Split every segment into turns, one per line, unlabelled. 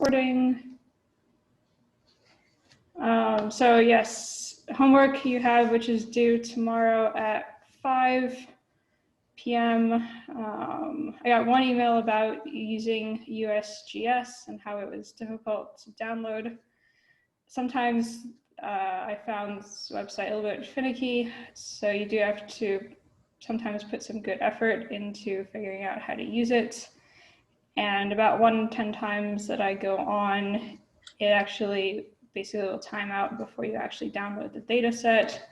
recording. So yes, homework you have, which is due tomorrow at 5 p.m. I got one email about using USGS and how it was difficult to download. Sometimes I found this website a little bit finicky, so you do have to sometimes put some good effort into figuring out how to use it. And about 1 in 10 times that I go on, it actually basically will time out before you actually download the data set.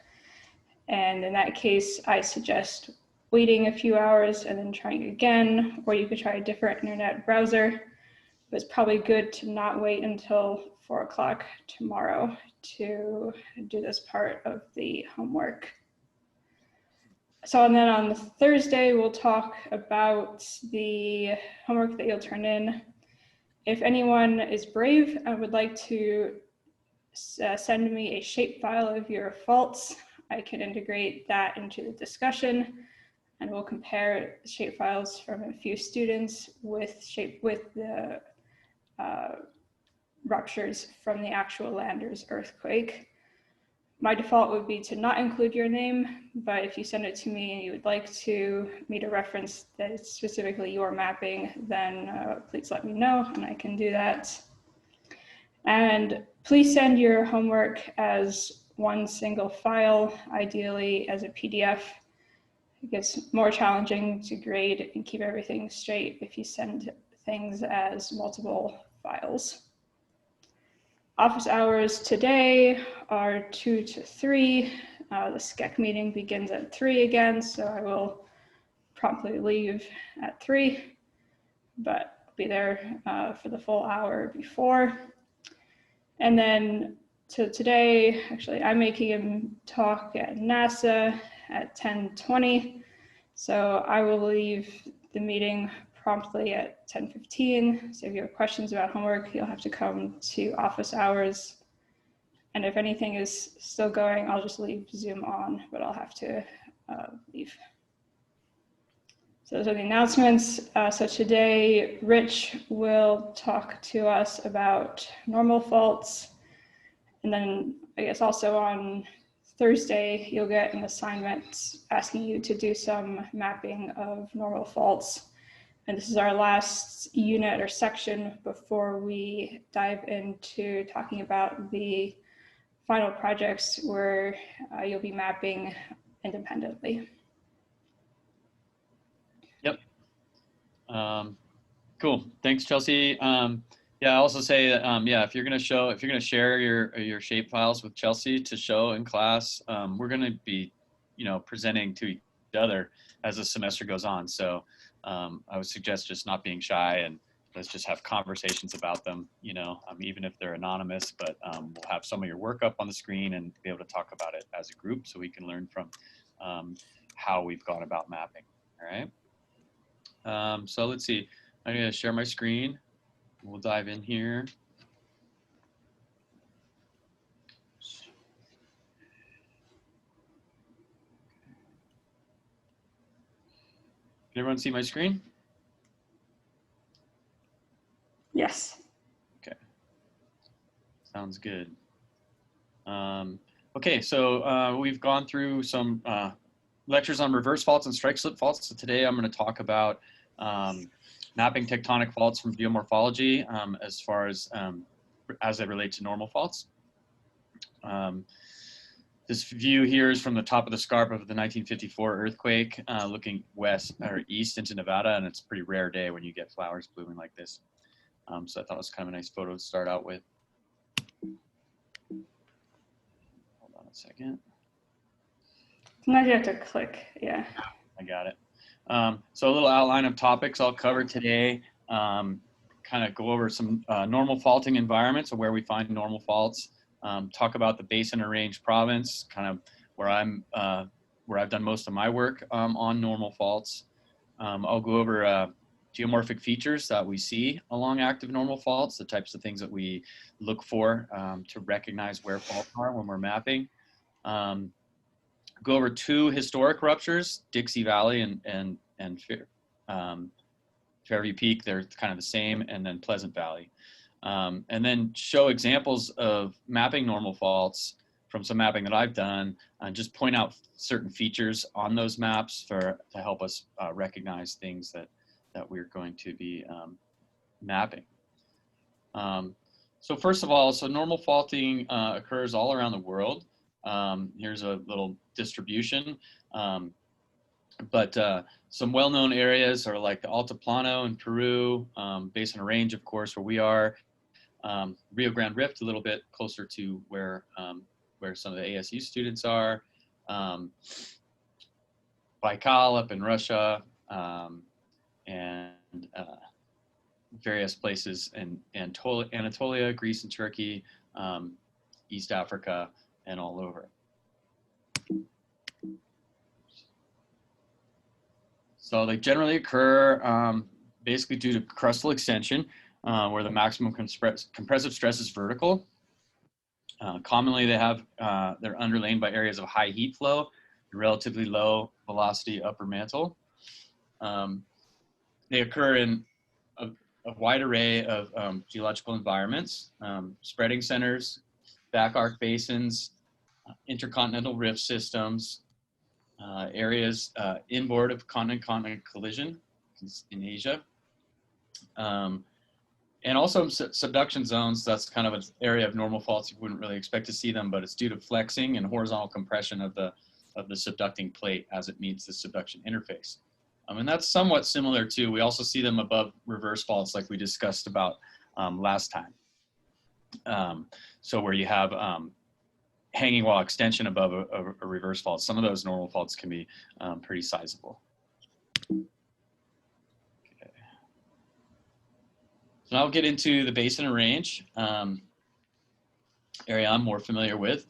And in that case, I suggest waiting a few hours and then trying again, or you could try a different internet browser. But it's probably good to not wait until 4 o'clock tomorrow to do this part of the homework. So, and then on Thursday, we'll talk about the homework that you'll turn in. If anyone is brave and would like to send me a shapefile of your faults, I can integrate that into the discussion, and we'll compare shapefiles from a few students with the ruptures from the actual Landers earthquake. My default would be to not include your name, but if you send it to me and you would like me to reference that it's specifically your mapping, then please let me know and I can do that. And please send your homework as one single file, ideally as a PDF. It gets more challenging to grade and keep everything straight if you send things as multiple files. Office hours today are 2 to 3. The SCEC meeting begins at 3 again, so I will promptly leave at 3, but I'll be there for the full hour before. And then today, actually, I'm making a talk at NASA at 10:20, so I will leave the meeting promptly at 10:15. So if you have questions about homework, you'll have to come to office hours. And if anything is still going, I'll just leave Zoom on, but I'll have to leave. So those are the announcements. So today, Rich will talk to us about normal faults. And then I guess also on Thursday, you'll get an assignment asking you to do some mapping of normal faults. And this is our last unit or section before we dive into talking about the final projects where you'll be mapping independently.
Yep. Cool. Thanks, Chelsea. Yeah, I also say that yeah, if you're gonna share your shape files with Chelsea to show in class, we're gonna be, presenting to each other as the semester goes on. So I would suggest just not being shy and let's just have conversations about them, even if they're anonymous, but we'll have some of your work up on the screen and be able to talk about it as a group so we can learn from how we've gone about mapping, all right? So let's see, I'm gonna share my screen. We'll dive in here. Can everyone see my screen?
Yes.
Okay. Sounds good. Okay, so we've gone through some lectures on reverse faults and strike slip faults. So today I'm going to talk about mapping tectonic faults from geomorphology as far as they relate to normal faults. This view here is from the top of the scarp of the 1954 earthquake, looking west or east into Nevada, and it's a pretty rare day when you get flowers blooming like this. So I thought it was kind of a nice photo to start out with. Hold on a second.
Sometimes you have to click, yeah.
I got it. So a little outline of topics I'll cover today. Kind of go over some normal faulting environments, or where we find normal faults. Talk about the Basin or Range province, kind of where I've done most of my work on normal faults. I'll go over geomorphic features that we see along active normal faults, the types of things that we look for to recognize where faults are when we're mapping. Go over 2 historic ruptures, Dixie Valley and Fairview Peak. They're kind of the same, and then Pleasant Valley. and then show examples of mapping normal faults from some mapping that I've done, and just point out certain features on those maps to help us recognize things that we're going to be mapping. So first of all, so normal faulting occurs all around the world. Here's a little distribution. But some well-known areas are like the Altiplano in Peru, Basin Range, of course, where we are, Rio Grande Rift, a little bit closer to where some of the ASU students are, Baikal up in Russia, and various places in Anatolia, Greece and Turkey, East Africa, and all over. So they generally occur basically due to crustal extension, where the maximum compressive stress is vertical. Commonly, they're underlain by areas of high heat flow, relatively low velocity upper mantle. They occur in a wide array of geological environments, spreading centers, back arc basins, intercontinental rift systems, areas inboard of continent-continent collision in Asia, and also subduction zones. That's kind of an area of normal faults you wouldn't really expect to see them, but it's due to flexing and horizontal compression of the subducting plate as it meets the subduction interface. And that's somewhat similar to, we also see them above reverse faults like we discussed about last time. So where you have hanging wall extension above a reverse fault. Some of those normal faults can be pretty sizable. Okay. So now I'll get into the basin and range, area I'm more familiar with.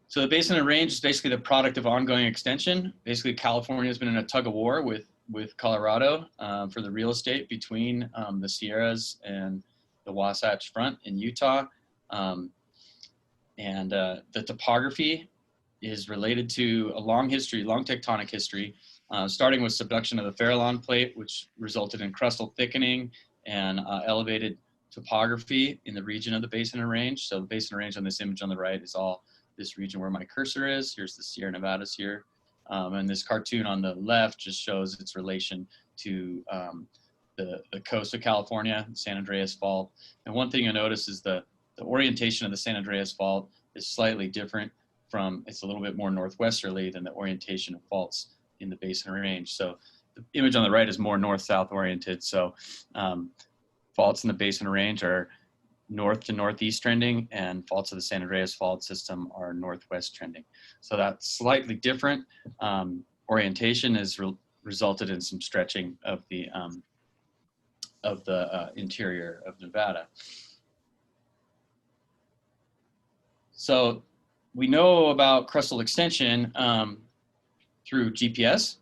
So the basin and range is basically the product of ongoing extension. Basically, California has been in a tug of war with Colorado for the real estate between the Sierras and the Wasatch Front in Utah. The topography is related to a long tectonic history, starting with subduction of the Farallon plate, which resulted in crustal thickening and elevated topography in the region of the basin and range. So the basin and range on this image on the right is all this region where my cursor is. Here's the Sierra Nevadas here. And this cartoon on the left just shows its relation to the coast of California, San Andreas Fault. And one thing you'll notice is the orientation of the San Andreas Fault is slightly different it's a little bit more northwesterly than the orientation of faults in the basin range. So the image on the right is more north-south oriented. So faults in the basin range are north to northeast trending, and faults of the San Andreas Fault system are northwest trending. So that slightly different orientation has resulted in some stretching of the interior of Nevada. So we know about crustal extension through GPS,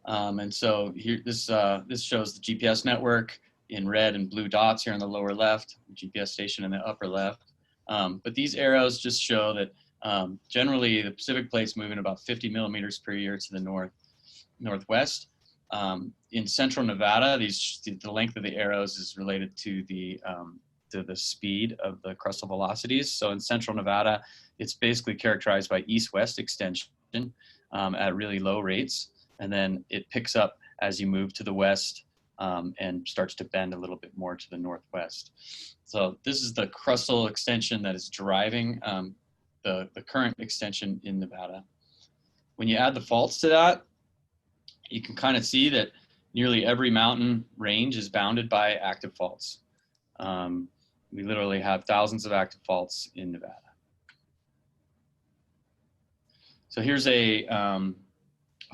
and so here this shows the GPS network in red and blue dots here on the lower left, GPS station in the upper left. But these arrows just show that generally the Pacific plate's moving about 50 millimeters per year to the northwest. In central Nevada, the length of the arrows is related to the speed of the crustal velocities. So in central Nevada, it's basically characterized by east-west extension at really low rates. And then it picks up as you move to the west and starts to bend a little bit more to the northwest. So this is the crustal extension that is driving the current extension in Nevada. When you add the faults to that, you can kind of see that nearly every mountain range is bounded by active faults. We literally have thousands of active faults in Nevada. So here's a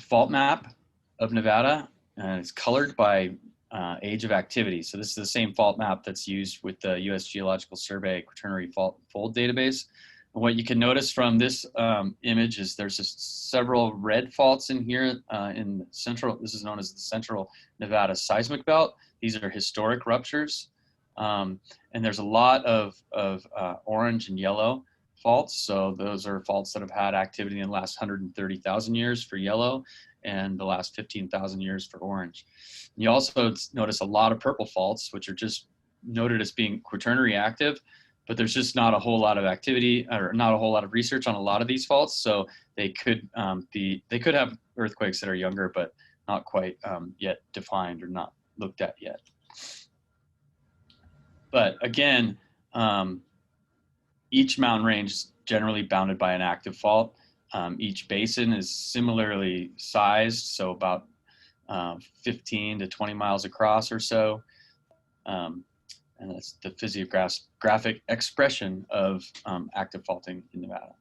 fault map of Nevada, and it's colored by age of activity. So this is the same fault map that's used with the U.S. Geological Survey Quaternary Fault Fold database. And what you can notice from this image is there's just several red faults in here in the central. This is known as the Central Nevada Seismic Belt. These are historic ruptures. And there's a lot of orange and yellow faults. So those are faults that have had activity in the last 130,000 years for yellow. and the last 15,000 years for orange. You also notice a lot of purple faults, which are just noted as being quaternary active, but there's just not a whole lot of activity or not a whole lot of research on a lot of these faults. So they could have earthquakes that are younger, but not quite yet defined or not looked at yet. But again, each mountain range is generally bounded by an active fault. Each basin is similarly sized, so about 15 to 20 miles across or so. And that's the physiographic expression of active faulting in Nevada.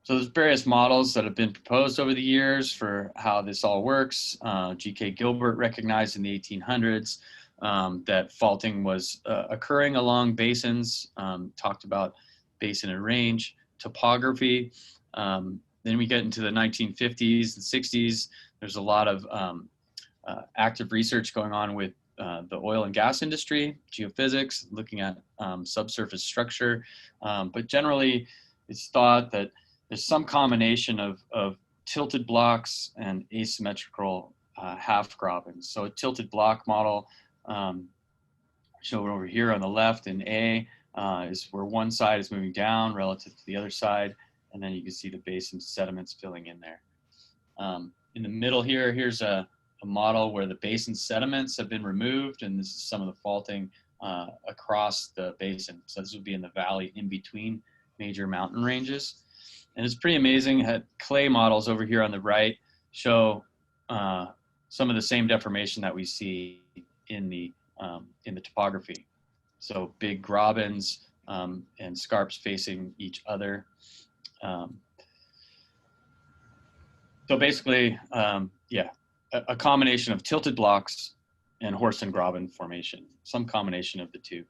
So there's various models that have been proposed over the years for how this all works. G.K. Gilbert recognized in the 1800s that faulting was occurring along basins, talked about basin and range, topography. Then we get into the 1950s and 60s. There's a lot of active research going on with the oil and gas industry, geophysics, looking at subsurface structure. But generally, it's thought that there's some combination of tilted blocks and asymmetrical half grobens. So a tilted block model, shown over here on the left in A, is where one side is moving down relative to the other side, and then you can see the basin sediments filling in there. In the middle here, here's a model where the basin sediments have been removed, and this is some of the faulting across the basin. So this would be in the valley in between major mountain ranges. And it's pretty amazing that clay models over here on the right show some of the same deformation that we see in the topography. So big grobens and scarps facing each other. So basically, yeah, a combination of tilted blocks and horst and graben formation, some combination of the two.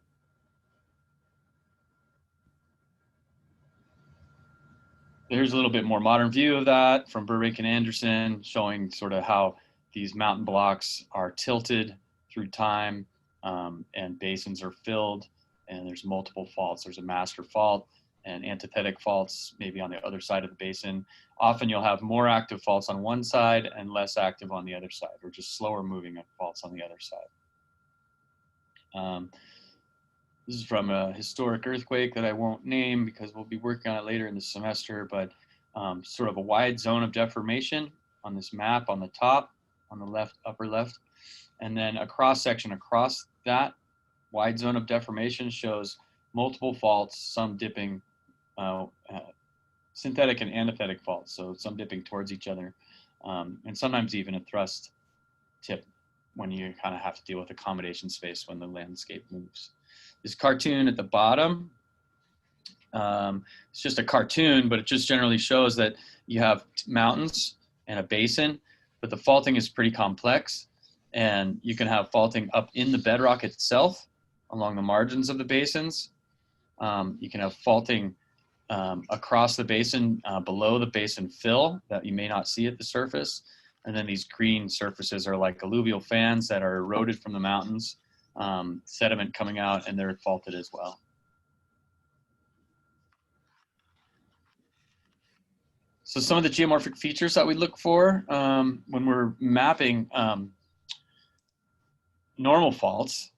Here's a little bit more modern view of that from Burbank and Anderson, showing sort of how these mountain blocks are tilted through time, and basins are filled, and there's multiple faults. There's a master fault and antithetic faults maybe on the other side of the basin. Often you'll have more active faults on one side and less active on the other side, or just slower moving faults on the other side. This is from a historic earthquake that I won't name because we'll be working on it later in the semester, but sort of a wide zone of deformation on this map on the top, on the left, upper left. And then a cross section across that wide zone of deformation shows multiple faults, some dipping, synthetic and antithetic faults, so some dipping towards each other, and sometimes even a thrust tip when you kind of have to deal with accommodation space when the landscape moves. This cartoon at the bottom, it's just a cartoon, but it just generally shows that you have mountains and a basin, but the faulting is pretty complex, and you can have faulting up in the bedrock itself along the margins of the basins. You can have faulting across the basin, below the basin fill that you may not see at the surface. And then these green surfaces are like alluvial fans that are eroded from the mountains, sediment coming out, and they're faulted as well. So some of the geomorphic features that we look for when we're mapping normal faults,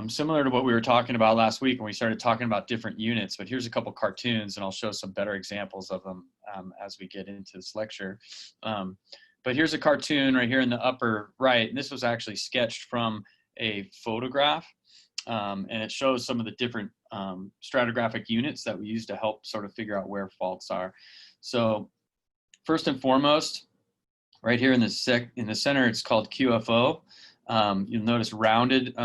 similar to what we were talking about last week when we started talking about different units, but here's a couple cartoons and I'll show some better examples of them as we get into this lecture. But here's a cartoon right here in the upper right, and this was actually sketched from a photograph, and it shows some of the different stratigraphic units that we use to help sort of figure out where faults are. So first and foremost, right here in the center, it's called QFO. You'll notice rounded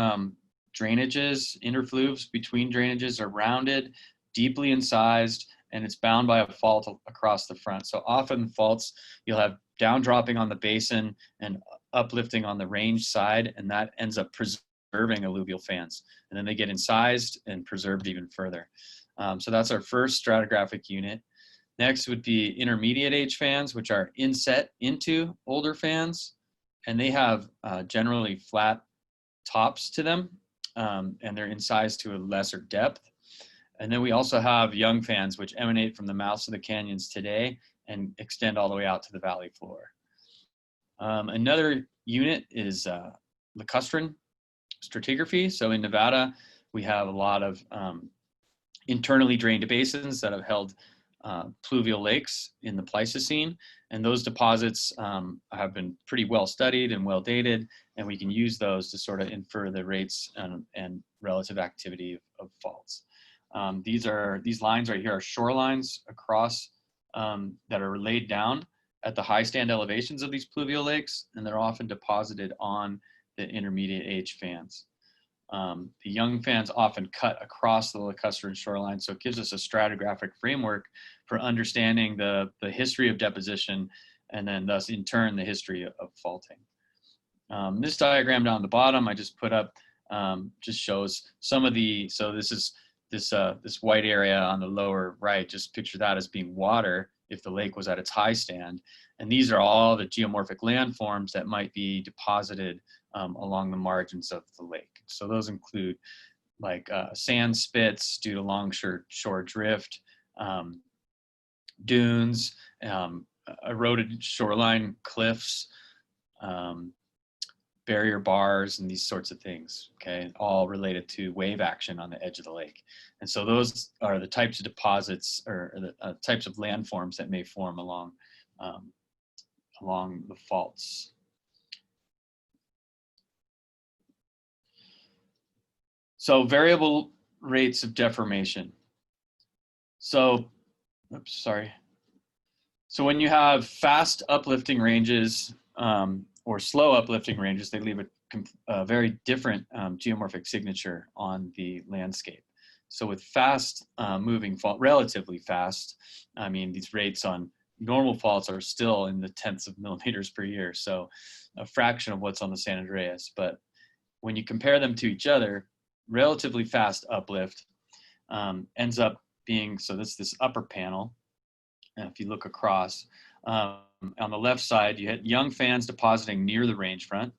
drainages, interfluves between drainages are rounded, deeply incised, and it's bound by a fault across the front. So often faults, you'll have down dropping on the basin and uplifting on the range side, and that ends up preserving alluvial fans. And then they get incised and preserved even further. So that's our first stratigraphic unit. Next would be intermediate age fans, which are inset into older fans, and they have generally flat tops to them, and they're incised to a lesser depth. And then we also have young fans, which emanate from the mouths of the canyons today, and extend all the way out to the valley floor. Another unit is lacustrine stratigraphy. So in Nevada, we have a lot of internally drained basins that have held pluvial lakes in the Pleistocene, and those deposits have been pretty well studied and well dated, and we can use those to sort of infer the rates and relative activity of faults. These lines right here are shorelines across that are laid down at the high stand elevations of these pluvial lakes, and they're often deposited on the intermediate age fans. The young fans often cut across the lacustrine shoreline, so it gives us a stratigraphic framework for understanding the history of deposition, and then thus in turn the history of faulting. This diagram down the bottom I just put up just shows some of the, so this is this white area on the lower right, just picture that as being water if the lake was at its high stand, and these are all the geomorphic landforms that might be deposited along the margins of the lake. So those include like sand spits due to longshore drift, dunes, eroded shoreline cliffs, barrier bars, and these sorts of things, okay, all related to wave action on the edge of the lake. And so those are the types of deposits or the types of landforms that may form along the faults. So variable rates of deformation. So, oops, sorry. So when you have fast uplifting ranges or slow uplifting ranges, they leave a very different geomorphic signature on the landscape. So with fast moving fault, relatively fast, I mean, these rates on normal faults are still in the tenths of millimeters per year. So a fraction of what's on the San Andreas. But when you compare them to each other, relatively fast uplift ends up being, so this upper panel, and if you look across, on the left side, you had young fans depositing near the range front,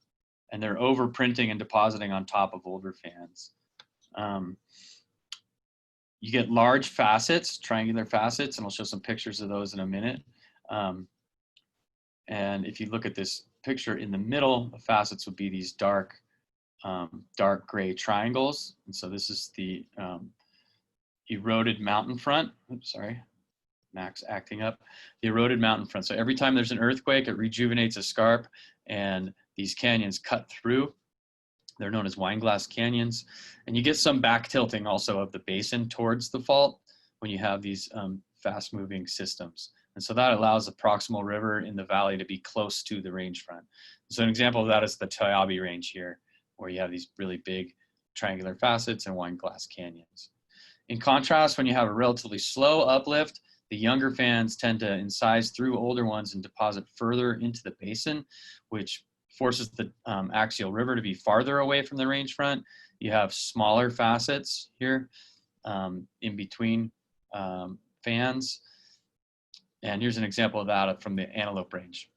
and they're overprinting and depositing on top of older fans. You get large facets, triangular facets, and I'll show some pictures of those in a minute. And if you look at this picture in the middle, the facets would be these dark gray triangles. And so this is the eroded mountain front. Oops, sorry. Max acting up. The eroded mountain front. So every time there's an earthquake, it rejuvenates a scarp, and these canyons cut through. They're known as wineglass canyons. And you get some back tilting also of the basin towards the fault when you have these fast moving systems. And so that allows the proximal river in the valley to be close to the range front. So an example of that is the Toyabe Range here, where you have these really big triangular facets and wineglass canyons. In contrast, when you have a relatively slow uplift, the younger fans tend to incise through older ones and deposit further into the basin, which forces the axial river to be farther away from the range front. You have smaller facets here in between fans. And here's an example of that from the Antelope Range.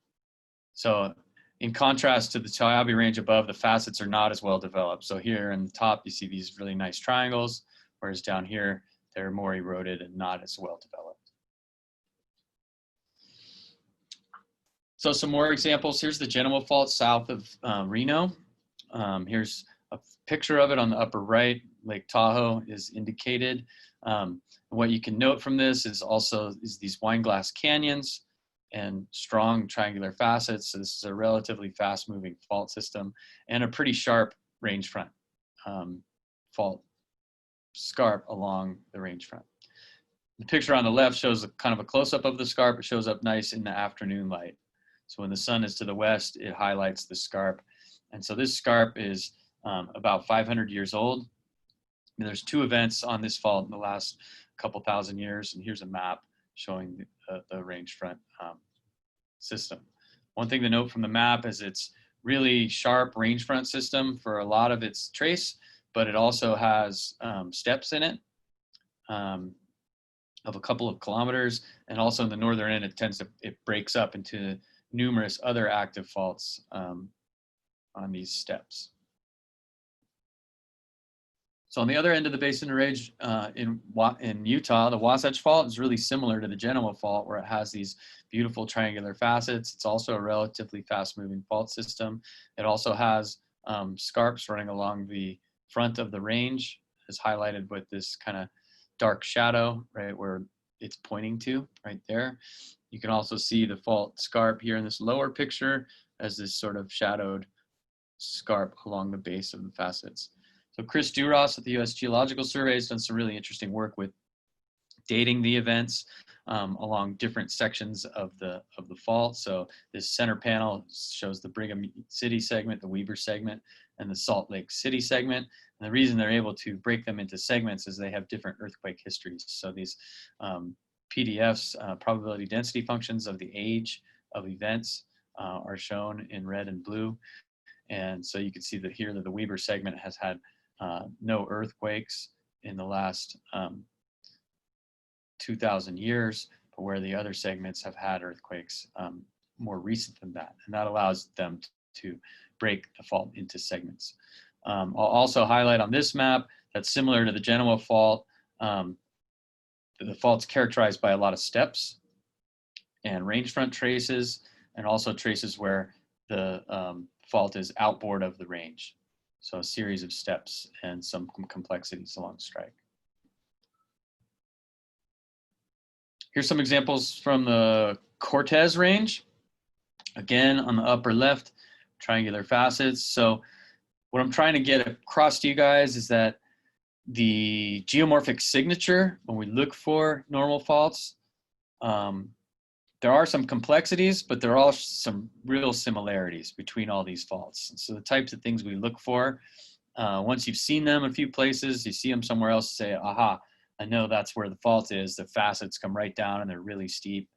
So in contrast to the Toyabe Range above, the facets are not as well developed. So here in the top, you see these really nice triangles, whereas down here, they're more eroded and not as well developed. So some more examples. Here's the Genoa Fault south of Reno. Here's a picture of it on the upper right. Lake Tahoe is indicated. What you can note from this is also these wineglass canyons and strong triangular facets. So this is a relatively fast moving fault system and a pretty sharp range front fault scarp along the range front. The picture on the left shows a kind of a close-up of the scarp. It shows up nice in the afternoon light. So when the sun is to the west, it highlights the scarp. And so this scarp is about 500 years old. And there's two events on this fault in the last couple thousand years. And here's a map showing the range front system. One thing to note from the map is it's really sharp range front system for a lot of its trace, but it also has steps in it of a couple of kilometers. And also in the northern end, it breaks up into numerous other active faults on these steps. So on the other end of the basin range in Utah, the Wasatch Fault is really similar to the Genoa Fault, where it has these beautiful triangular facets. It's also a relatively fast-moving fault system. It also has scarps running along the front of the range, as highlighted with this kind of dark shadow, right, where it's pointing to, right there. You can also see the fault scarp here in this lower picture as this sort of shadowed scarp along the base of the facets. So Chris Duras at the U.S. Geological Survey has done some really interesting work with dating the events along different sections of the fault. So this center panel shows the Brigham City segment, the Weber segment, and the Salt Lake City segment. And the reason they're able to break them into segments is they have different earthquake histories. So these PDFs, probability density functions of the age of events, are shown in red and blue. And so you can see that here that the Weber segment has had no earthquakes in the last 2,000 years, but where the other segments have had earthquakes more recent than that. And that allows them to break the fault into segments. I'll also highlight on this map that's similar to the Genoa Fault. The fault's characterized by a lot of steps and range front traces, and also traces where the fault is outboard of the range. So a series of steps and some complexities along strike. Here's some examples from the Cortez range. Again, on the upper left, triangular facets. So what I'm trying to get across to you guys is that the geomorphic signature, when we look for normal faults, there are some complexities, but there are also some real similarities between all these faults. So the types of things we look for, once you've seen them a few places, you see them somewhere else, say, aha, I know that's where the fault is. The facets come right down and they're really steep.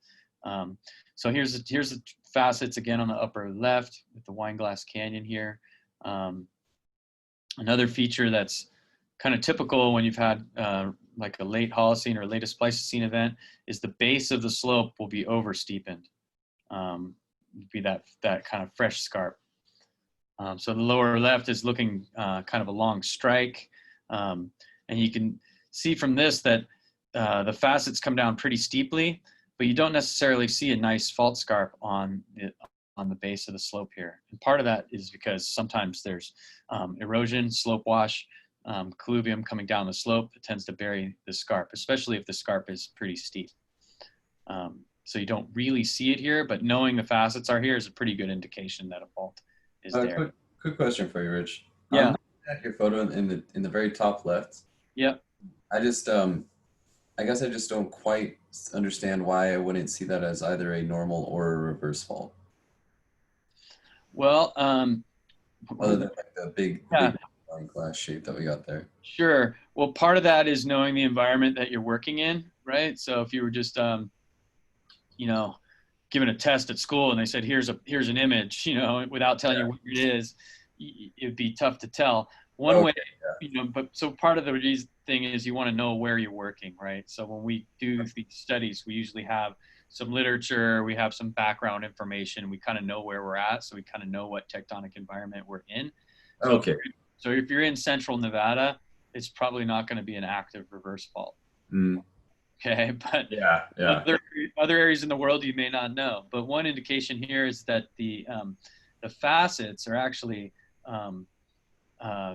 So here's the facets again on the upper left with the Wineglass Canyon here. Another feature that's kind of typical when you've had like a late Holocene or latest Pleistocene event is the base of the slope will be over steepened, be that kind of fresh scarp. So the lower left is looking kind of a long strike, and you can see from this that the facets come down pretty steeply, but you don't necessarily see a nice fault scarp on the base of the slope here. And part of that is because sometimes there's erosion, slope wash, colluvium coming down the slope that tends to bury the scarp, especially if the scarp is pretty steep. So you don't really see it here, but knowing the facets are here is a pretty good indication that a fault is there.
Quick question for you, Rich.
Yeah.
At your photo in the very top left.
Yep.
I just I guess I just don't quite understand why I wouldn't see that as either a normal or a reverse fault.
Well,
other than like the big glass shape that we got there.
Sure. Well, part of that is knowing the environment that you're working in, right? So if you were just, you know, given a test at school and they said, here's an image, you know, without telling you what it is, it'd be tough to tell. One way, you know, but so part of the thing is you want to know where you're working, right? So when we do these studies, we usually have some literature, we have some background information, we kind of know where we're at, so we kind of know what tectonic environment we're in. So
okay.
So if you're in central Nevada, it's probably not going to be an active reverse fault.
Mm.
Okay, but other areas in the world you may not know. But one indication here is that the facets are actually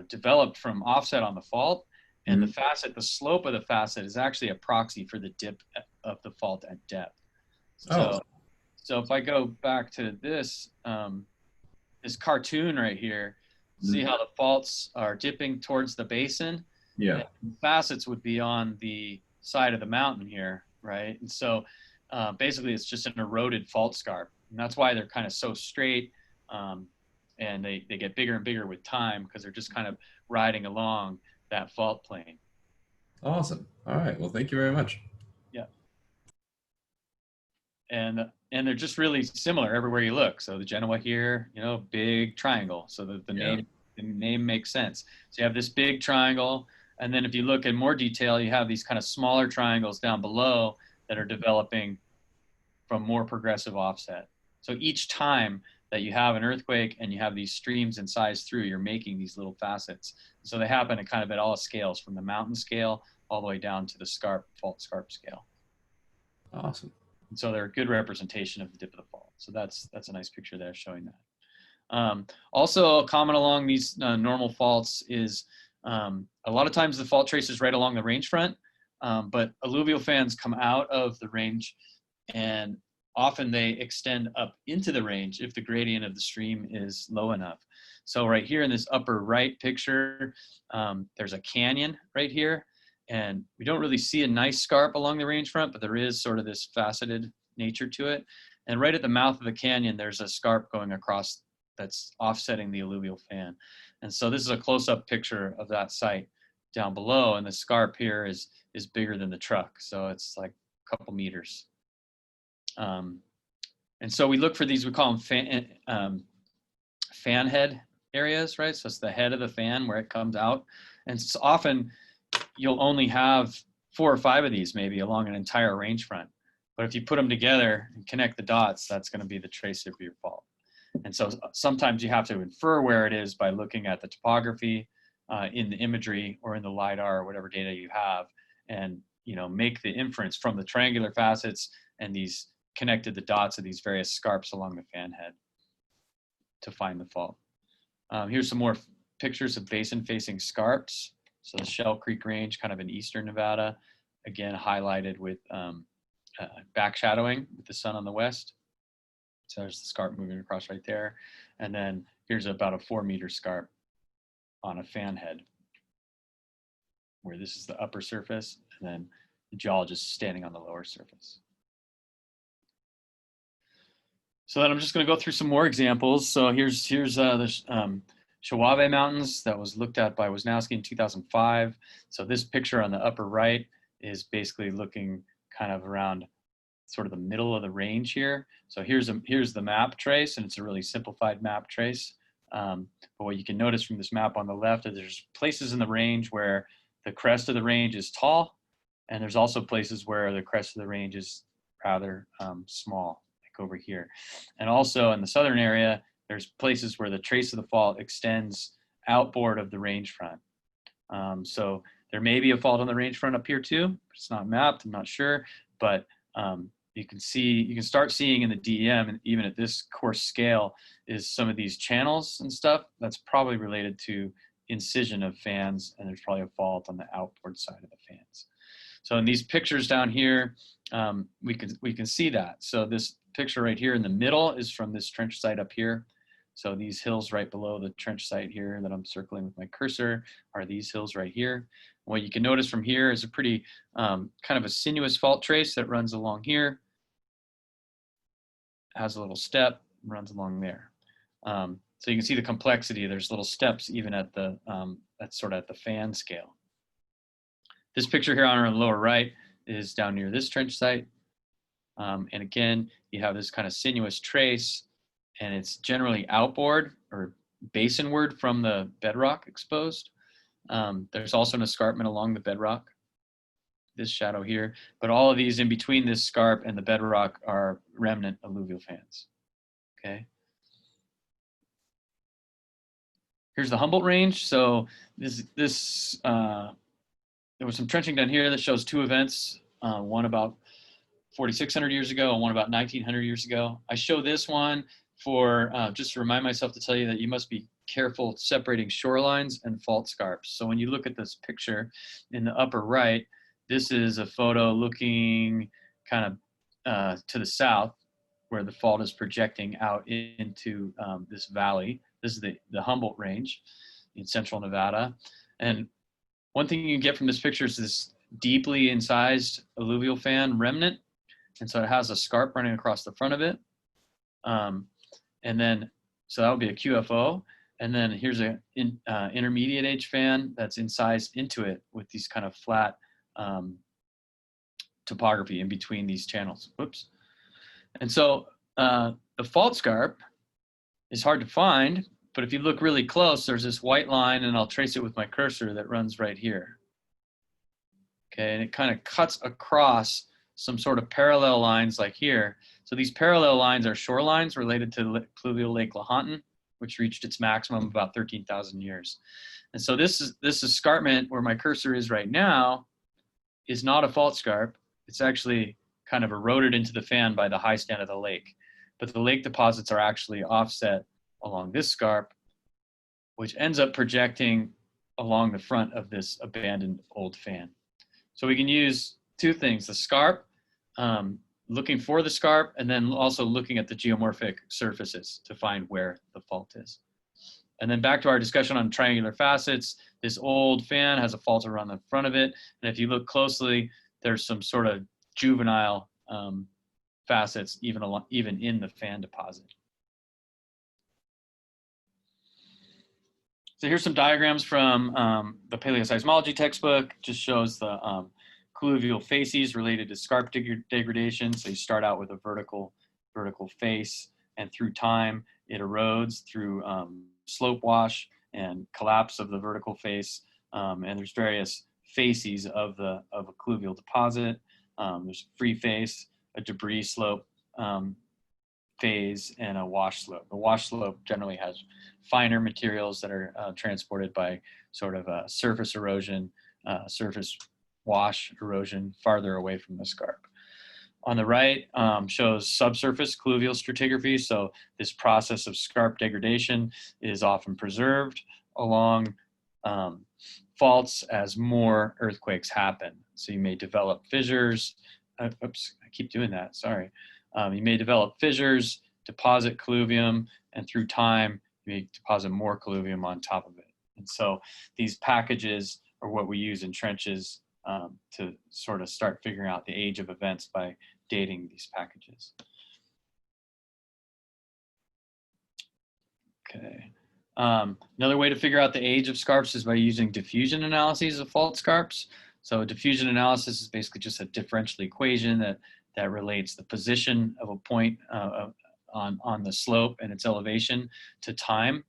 developed from offset on the fault, and the slope of the facet is actually a proxy for the dip of the fault at depth. So if I go back to this this cartoon right here, see how the faults are dipping towards the basin?
Yeah.
And the facets would be on the side of the mountain here, right? And so basically it's just an eroded fault scarp. And that's why they're kind of so straight, and they get bigger and bigger with time because they're just kind of riding along that fault plane.
Awesome. All right. Well, thank you very much.
Yeah. And they're just really similar everywhere you look. So the Genoa here, you know, big triangle. So the name makes sense. So you have this big triangle, and then if you look in more detail, you have these kind of smaller triangles down below that are developing from more progressive offset. So each time that you have an earthquake and you have these streams and size through, you're making these little facets. So they happen at kind of at all scales, from the mountain scale all the way down to the fault scarp scale.
Awesome.
And so they're a good representation of the dip of the fault. So that's a nice picture there showing that. Also common along these normal faults is a lot of times the fault trace is right along the range front, but alluvial fans come out of the range, and often they extend up into the range if the gradient of the stream is low enough. So right here in this upper right picture, there's a canyon right here, and we don't really see a nice scarp along the range front, but there is sort of this faceted nature to it. And right at the mouth of the canyon, there's a scarp going across that's offsetting the alluvial fan. And so this is a close-up picture of that site down below, and the scarp here is bigger than the truck. So it's like a couple meters. And so we look for these, we call them fan head areas, right? So it's the head of the fan where it comes out. And it's often you'll only have 4 or 5 of these maybe along an entire range front. But if you put them together and connect the dots, that's going to be the trace of your fault. And so sometimes you have to infer where it is by looking at the topography in the imagery or in the LiDAR or whatever data you have, and make the inference from the triangular facets and these connected the dots of these various scarps along the fan head to find the fault. Here's some more pictures of basin-facing scarps. So the Shell Creek Range, kind of in eastern Nevada, again highlighted with back shadowing with the sun on the west. So there's the scarp moving across right there. And then here's about a 4-meter scarp on a fan head, where this is the upper surface, and then the geologist standing on the lower surface. So then I'm just going to go through some more examples. So here's the Shawabe Mountains that was looked at by Wisnowski in 2005. So this picture on the upper right is basically looking kind of around sort of the middle of the range here. So here's the map trace, and it's a really simplified map trace. But what you can notice from this map on the left is there's places in the range where the crest of the range is tall, and there's also places where the crest of the range is rather small, like over here. And also in the southern area, there's places where the trace of the fault extends outboard of the range front. So there may be a fault on the range front up here too. It's not mapped, I'm not sure, but you can start seeing in the DEM, and even at this coarse scale, is some of these channels and stuff. That's probably related to incision of fans, and there's probably a fault on the outboard side of the fans. So in these pictures down here, we can see that. So this picture right here in the middle is from this trench site up here. So these hills right below the trench site here that I'm circling with my cursor are these hills right here. What you can notice from here is a pretty kind of a sinuous fault trace that runs along here, has a little step, runs along there. So you can see the complexity. There's little steps even at the sort of at the fan scale. This picture here on our lower right is down near this trench site. And again, you have this kind of sinuous trace, and it's generally outboard or basinward from the bedrock exposed. There's also an escarpment along the bedrock, this shadow here, but all of these in between this scarp and the bedrock are remnant alluvial fans, okay? Here's the Humboldt Range. So there was some trenching done here that shows 2 events, one about 4,600 years ago and one about 1,900 years ago. I show this one for just to remind myself to tell you that you must be careful separating shorelines and fault scarps. So when you look at this picture in the upper right, this is a photo looking kind of to the south, where the fault is projecting out into this valley. This is the Humboldt Range in central Nevada. And one thing you can get from this picture is this deeply incised alluvial fan remnant. And so it has a scarp running across the front of it. And then, so that would be a QFO. And then here's an intermediate age fan that's incised into it with these kind of flat topography in between these channels. Whoops. And so the fault scarp is hard to find, but if you look really close, there's this white line, and I'll trace it with my cursor, that runs right here. Okay, and it kind of cuts across some sort of parallel lines like here. So these parallel lines are shorelines related to pluvial Lake Lahontan, which reached its maximum about 13,000 years. And so this escarpment where my cursor is right now is not a fault scarp. It's actually kind of eroded into the fan by the high stand of the lake. But the lake deposits are actually offset along this scarp, which ends up projecting along the front of this abandoned old fan. So we can use two things, the scarp, looking for the scarp, and then also looking at the geomorphic surfaces to find where the fault is. And then back to our discussion on triangular facets, this old fan has a fault around the front of it. And if you look closely, there's some sort of juvenile facets even in the fan deposit. So here's some diagrams from the paleoseismology textbook. Just shows the colluvial facies related to scarp degradation. So you start out with a vertical face, and through time it erodes through slope wash and collapse of the vertical face. And there's various facies of a colluvial deposit. There's a free face, a debris slope phase, and a wash slope. The wash slope generally has finer materials that are transported by sort of surface erosion, surface wash erosion farther away from the scarp. On the right shows subsurface colluvial stratigraphy. So this process of scarp degradation is often preserved along faults as more earthquakes happen. So you may develop fissures. Oops, I keep doing that, sorry. You may develop fissures, deposit colluvium, and through time, you may deposit more colluvium on top of it. And so these packages are what we use in trenches to sort of start figuring out the age of events by dating these packages. Okay. Another way to figure out the age of scarps is by using diffusion analyses of fault scarps. So diffusion analysis is basically just a differential equation that relates the position of a point on the slope and its elevation to time.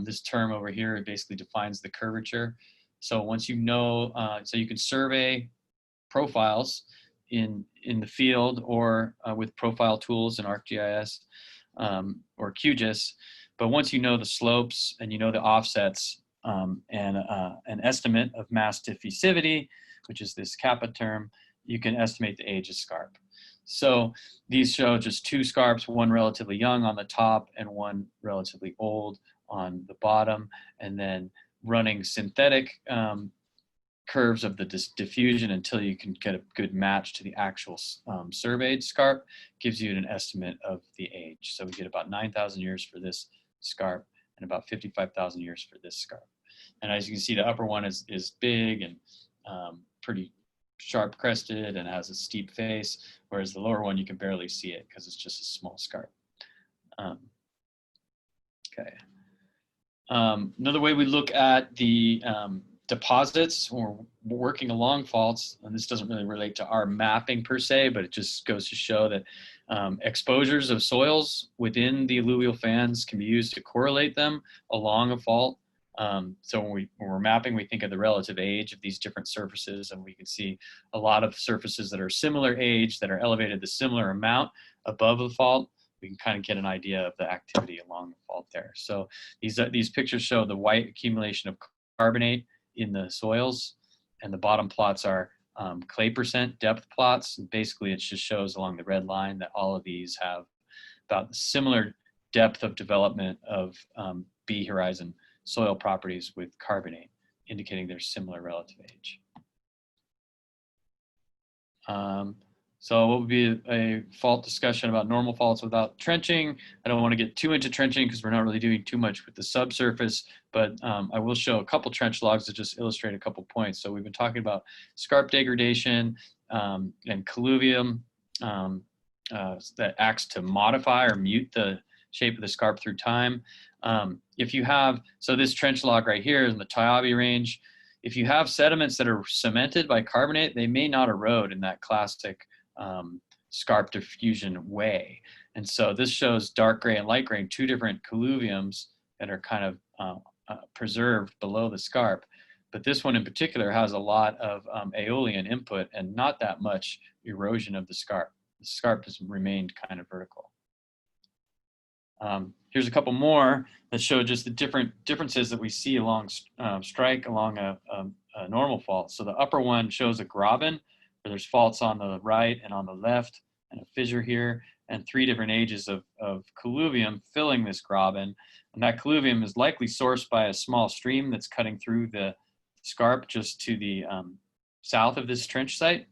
This term over here basically defines the curvature. So once you know, so you can survey profiles in the field or with profile tools in ArcGIS or QGIS. But once you know the slopes and you know the offsets and an estimate of mass diffusivity, which is this kappa term, you can estimate the age of scarp. So these show just two scarps, one relatively young on the top and one relatively old on the bottom, and then running synthetic curves of the diffusion until you can get a good match to the actual surveyed scarp gives you an estimate of the age. So we get about 9,000 years for this scarp and about 55,000 years for this scarp. And as you can see, the upper one is big and pretty sharp crested and has a steep face, whereas the lower one you can barely see it because it's just a small scarp. Okay. Another way we look at the deposits or working along faults, and this doesn't really relate to our mapping per se, but it just goes to show that exposures of soils within the alluvial fans can be used to correlate them along a fault. So when we're mapping, we think of the relative age of these different surfaces, and we can see a lot of surfaces that are similar age that are elevated the similar amount above the fault. We can kind of get an idea of the activity along the fault there. So these pictures show the white accumulation of carbonate in the soils, and the bottom plots are clay percent depth plots. And basically, it just shows along the red line that all of these have about the similar depth of development of B horizon soil properties with carbonate, indicating their similar relative age. So what would be a fault discussion about normal faults without trenching? I don't want to get too into trenching because we're not really doing too much with the subsurface, but I will show a couple trench logs to just illustrate a couple points. So we've been talking about scarp degradation and colluvium that acts to modify or mute the shape of the scarp through time. If you have, so this trench log right here in the Tyabe range, if you have sediments that are cemented by carbonate, they may not erode in that classic scarp diffusion way. And so this shows dark gray and light gray, two different colluviums that are kind of preserved below the scarp. But this one in particular has a lot of aeolian input and not that much erosion of the scarp. The scarp has remained kind of vertical. Here's a couple more that show just the differences that we see along strike along a normal fault. So the upper one shows a graben, where there's faults on the right and on the left, and a fissure here, and 3 different ages of colluvium filling this graben. And that colluvium is likely sourced by a small stream that's cutting through the scarp just to the south of this trench site,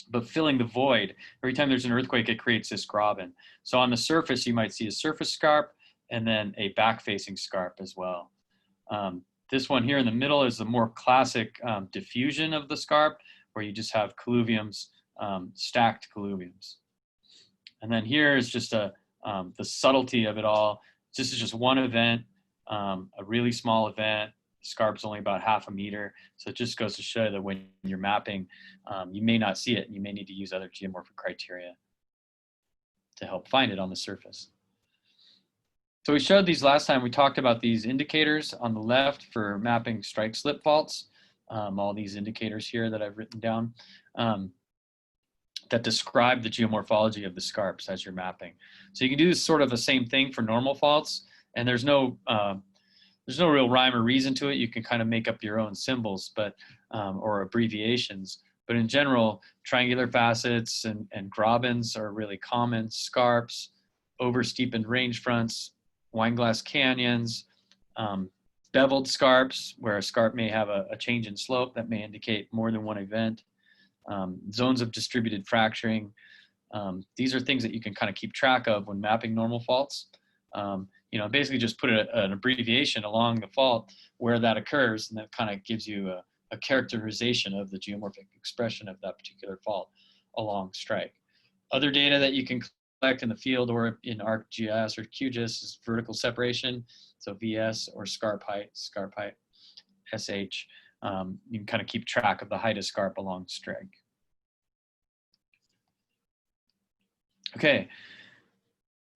but filling the void. Every time there's an earthquake, it creates this graben. So on the surface, you might see a surface scarp and then a back-facing scarp as well. This one here in the middle is the more classic diffusion of the scarp, where you just have colluviums, stacked colluviums. And then here is just the subtlety of it all. This is just one event, a really small event. The scarp's only about ½ a meter. So it just goes to show that when you're mapping, you may not see it, and you may need to use other geomorphic criteria to help find it on the surface. So we showed these last time. We talked about these indicators on the left for mapping strike slip faults, all these indicators here that I've written down that describe the geomorphology of the scarps as you're mapping. So you can do sort of the same thing for normal faults, and there's no real rhyme or reason to it. You can kind of make up your own symbols, but or abbreviations. But in general, triangular facets and grabens are really common. Scarps, oversteepened range fronts, wineglass canyons, beveled scarps, where a scarp may have a change in slope that may indicate more than one event. Zones of distributed fracturing. These are things that you can kind of keep track of when mapping normal faults. You know, basically just put an abbreviation along the fault where that occurs, and that kind of gives you a characterization of the geomorphic expression of that particular fault along strike. Other data that you can collect in the field or in ArcGIS or QGIS is vertical separation, so VS, or scarp height, SH. You can kind of keep track of the height of scarp along strike. Okay,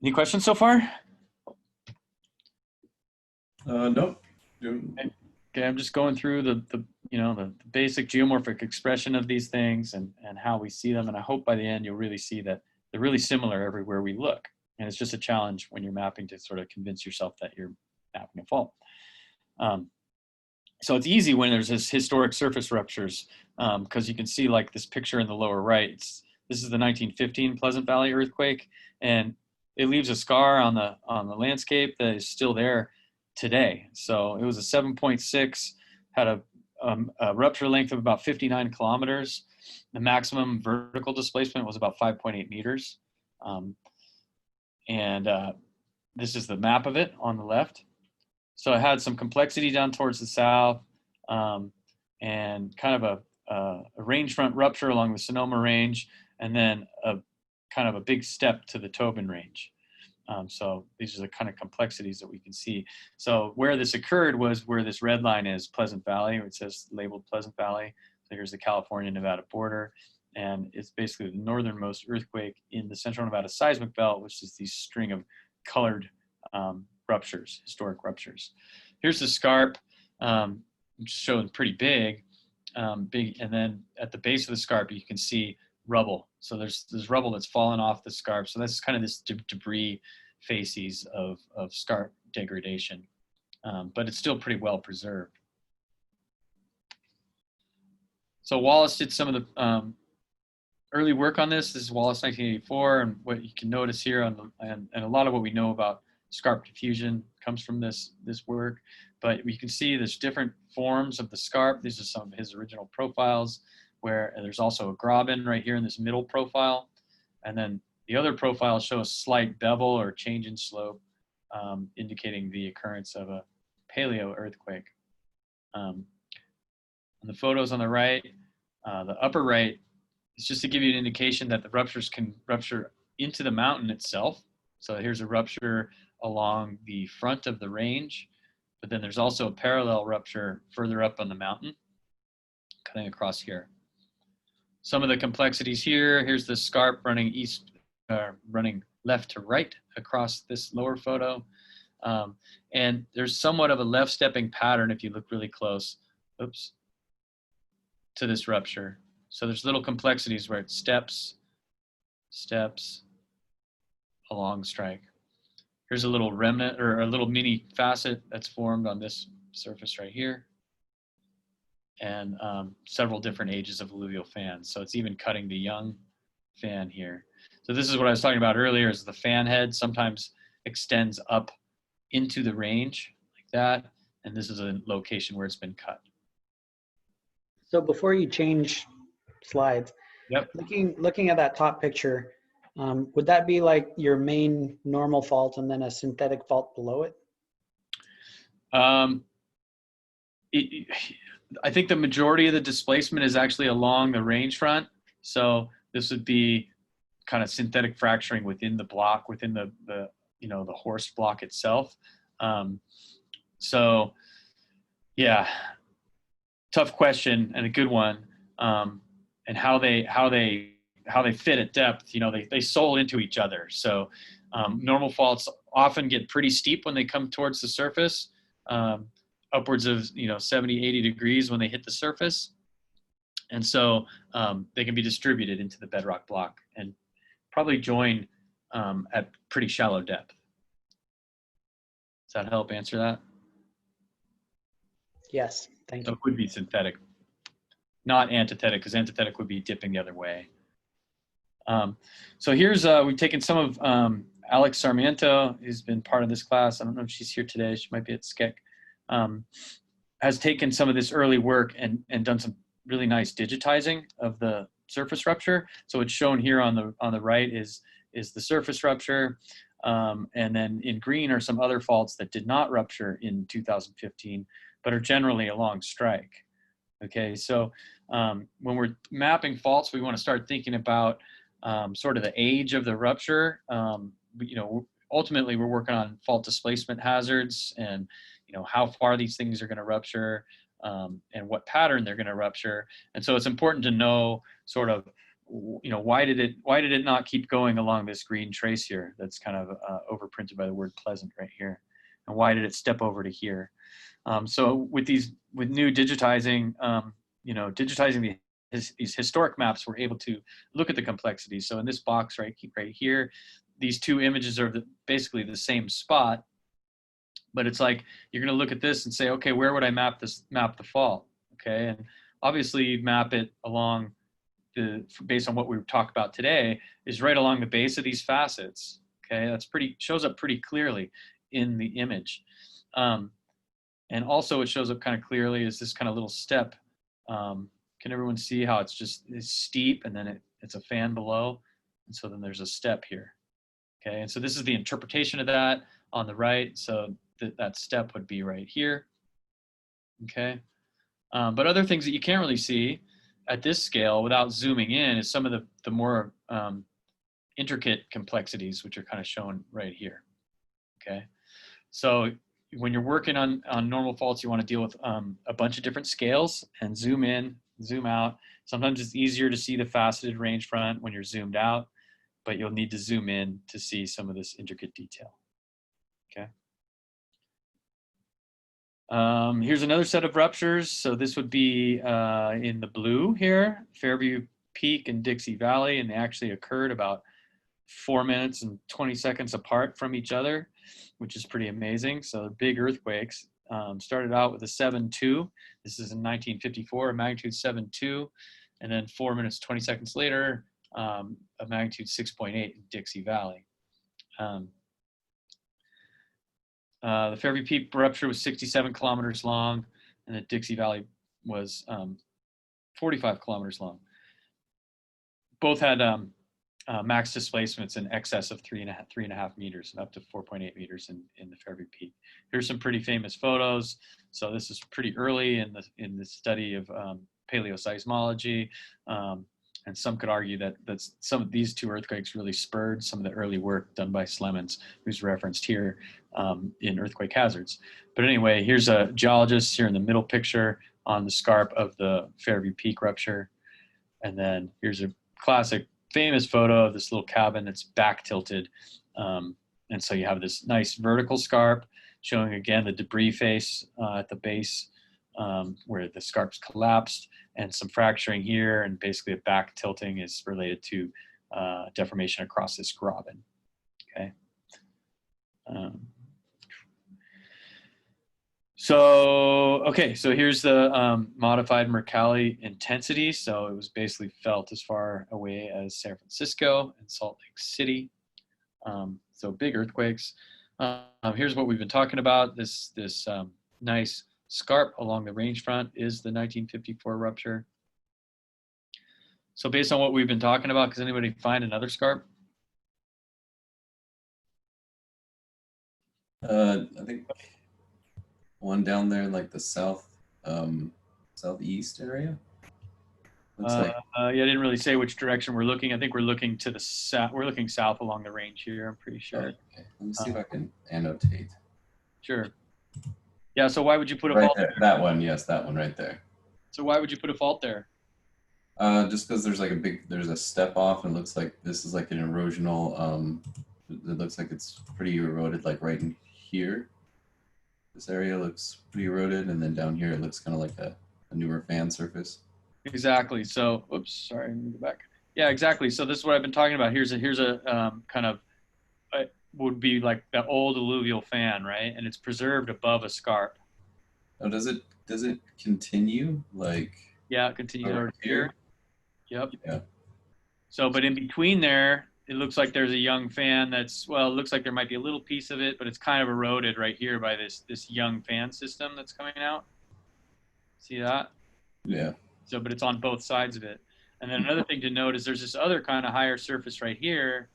any questions so far?
Nope.
Okay, I'm just going through the basic geomorphic expression of these things and how we see them, and I hope by the end you'll really see that they're really similar everywhere we look. And it's just a challenge when you're mapping to sort of convince yourself that you're mapping a fault. So it's easy when there's this historic surface ruptures, because you can see like this picture in the lower right. This is the 1915 Pleasant Valley earthquake, and it leaves a scar on the landscape that is still there today. So it was a 7.6, had a rupture length of about 59 kilometers. The maximum vertical displacement was about 5.8 meters. This is the map of it on the left. So it had some complexity down towards the south, and kind of a range front rupture along the Sonoma Range, and then kind of a big step to the Tobin Range. So these are the kind of complexities that we can see. So where this occurred was where this red line is, Pleasant Valley, where it says labeled Pleasant Valley. So here's the California-Nevada border, and it's basically the northernmost earthquake in the Central Nevada seismic belt, which is these string of colored ruptures, historic ruptures. Here's the scarp, showing pretty big, and then at the base of the scarp you can see rubble. So there's rubble that's fallen off the scarp. So that's kind of this debris facies of scarp degradation, but it's still pretty well preserved. So Wallace did some of the early work on this. This is Wallace 1984, and what you can notice here and a lot of what we know about scarp diffusion comes from this work. But you can see there's different forms of the scarp. These are some of his original profiles, where there's also a graben right here in this middle profile. And then the other profiles show a slight bevel or change in slope, indicating the occurrence of a paleo earthquake. And the photos on the right, the upper right, is just to give you an indication that the ruptures can rupture into the mountain itself. So here's a rupture along the front of the range, but then there's also a parallel rupture further up on the mountain, cutting across here. Some of the complexities here, here's the scarp running running left to right across this lower photo. And there's somewhat of a left stepping pattern if you look really close, oops, to this rupture. So there's little complexities where it steps along strike. Here's a little remnant or a little mini facet that's formed on this surface right here. And several different ages of alluvial fans. So it's even cutting the young fan here. So this is what I was talking about earlier, is the fan head sometimes extends up into the range like that. And this is a location where it's been cut.
So before you change slides,
Yep.
looking at that top picture, would that be like your main normal fault and then a synthetic fault below it?
I think the majority of the displacement is actually along the range front. So this would be kind of synthetic fracturing within the block, within the horst block itself. So yeah, tough question and a good one. And how they fit at depth, they sold into each other. So normal faults often get pretty steep when they come towards the surface. Upwards of 70, 80 degrees when they hit the surface. And so they can be distributed into the bedrock block and probably join at pretty shallow depth. Does that help answer that?
Yes, thank
So
you.
it would be synthetic, not antithetic, because antithetic would be dipping the other way. So here's, we've taken some of Alex Sarmiento, who's been part of this class. I don't know if she's here today. She might be at SCEC. Has taken some of this early work and done some really nice digitizing of the surface rupture. So it's shown here on the right is the surface rupture, and then in green are some other faults that did not rupture in 2015, but are generally along strike. Okay, so when we're mapping faults, we want to start thinking about sort of the age of the rupture. Ultimately we're working on fault displacement hazards and how far these things are going to rupture, and what pattern they're going to rupture. And so it's important to know sort of, why did it not keep going along this green trace here that's kind of overprinted by the word pleasant right here, and why did it step over to here? So with new digitizing, digitizing these historic maps, we're able to look at the complexities. So in this box right here, these two images are basically the same spot. But it's like, you're going to look at this and say, okay, where would I map the fault? Okay, and obviously you map it along based on what we've talked about today, is right along the base of these facets. Okay, that's shows up pretty clearly in the image. And also it shows up kind of clearly as this kind of little step. Can everyone see how it's steep and then it's a fan below? And so then there's a step here. Okay, and so this is the interpretation of that on the right. So that step would be right here. Okay, but other things that you can't really see at this scale without zooming in is some of the more intricate complexities, which are kind of shown right here. Okay, so when you're working on normal faults, you want to deal with a bunch of different scales and zoom in, zoom out. Sometimes it's easier to see the faceted range front when you're zoomed out, but you'll need to zoom in to see some of this intricate detail. Okay. Here's another set of ruptures. So this would be in the blue here, Fairview Peak and Dixie Valley, and they actually occurred about 4 minutes and 20 seconds apart from each other, which is pretty amazing. So big earthquakes. Started out with a 7.2. This is in 1954, a magnitude 7.2, and then 4 minutes 20 seconds later, a magnitude 6.8 in Dixie Valley. The Fairview Peak rupture was 67 kilometers long, and the Dixie Valley was 45 kilometers long. Both had max displacements in excess of 3.5 meters and up to 4.8 meters in the Fairview Peak. Here's some pretty famous photos. So this is pretty early in the study of paleoseismology. And some could argue that some of these two earthquakes really spurred some of the early work done by Slemons, who's referenced here in earthquake hazards. But anyway, here's a geologist here in the middle picture on the scarp of the Fairview Peak rupture. And then here's a classic famous photo of this little cabin that's back tilted. And so you have this nice vertical scarp showing again the debris face at the base where the scarps collapsed, and some fracturing here, and basically a back tilting is related to deformation across this graben. Okay. So here's the modified Mercalli intensity. So it was basically felt as far away as San Francisco and Salt Lake City. So big earthquakes. Here's what we've been talking about. This nice scarp along the range front is the 1954 rupture. So based on what we've been talking about, does anybody find another scarp?
I think one down there in like the southeast area. Looks like.
Yeah, I didn't really say which direction we're looking. I think we're looking to the south. We're looking south along the range here. I'm pretty sure.
Okay. Let me see if I can annotate.
Sure. Yeah. So why would you put a
Right
fault
there? That one, yes, that one right there.
So why would you put a fault there?
Just because there's like there's a step off, and it looks like this is like an erosional. It looks like it's pretty eroded, like right in here. This area looks pretty eroded, and then down here it looks kind of like a newer fan surface.
Exactly. So, oops, sorry, let me go back. Yeah, exactly. So this is what I've been talking about. Here's a kind of would be like the old alluvial fan, right? And it's preserved above a scarp.
Oh, does it continue like?
Yeah, it continues over here. Yep.
Yeah.
So, but in between there, it looks like there's a young fan that's, well, it looks like there might be a little piece of it, but it's kind of eroded right here by this young fan system that's coming out. See that?
Yeah.
So, but it's on both sides of it. And then another thing to note is there's this other kind of higher surface right here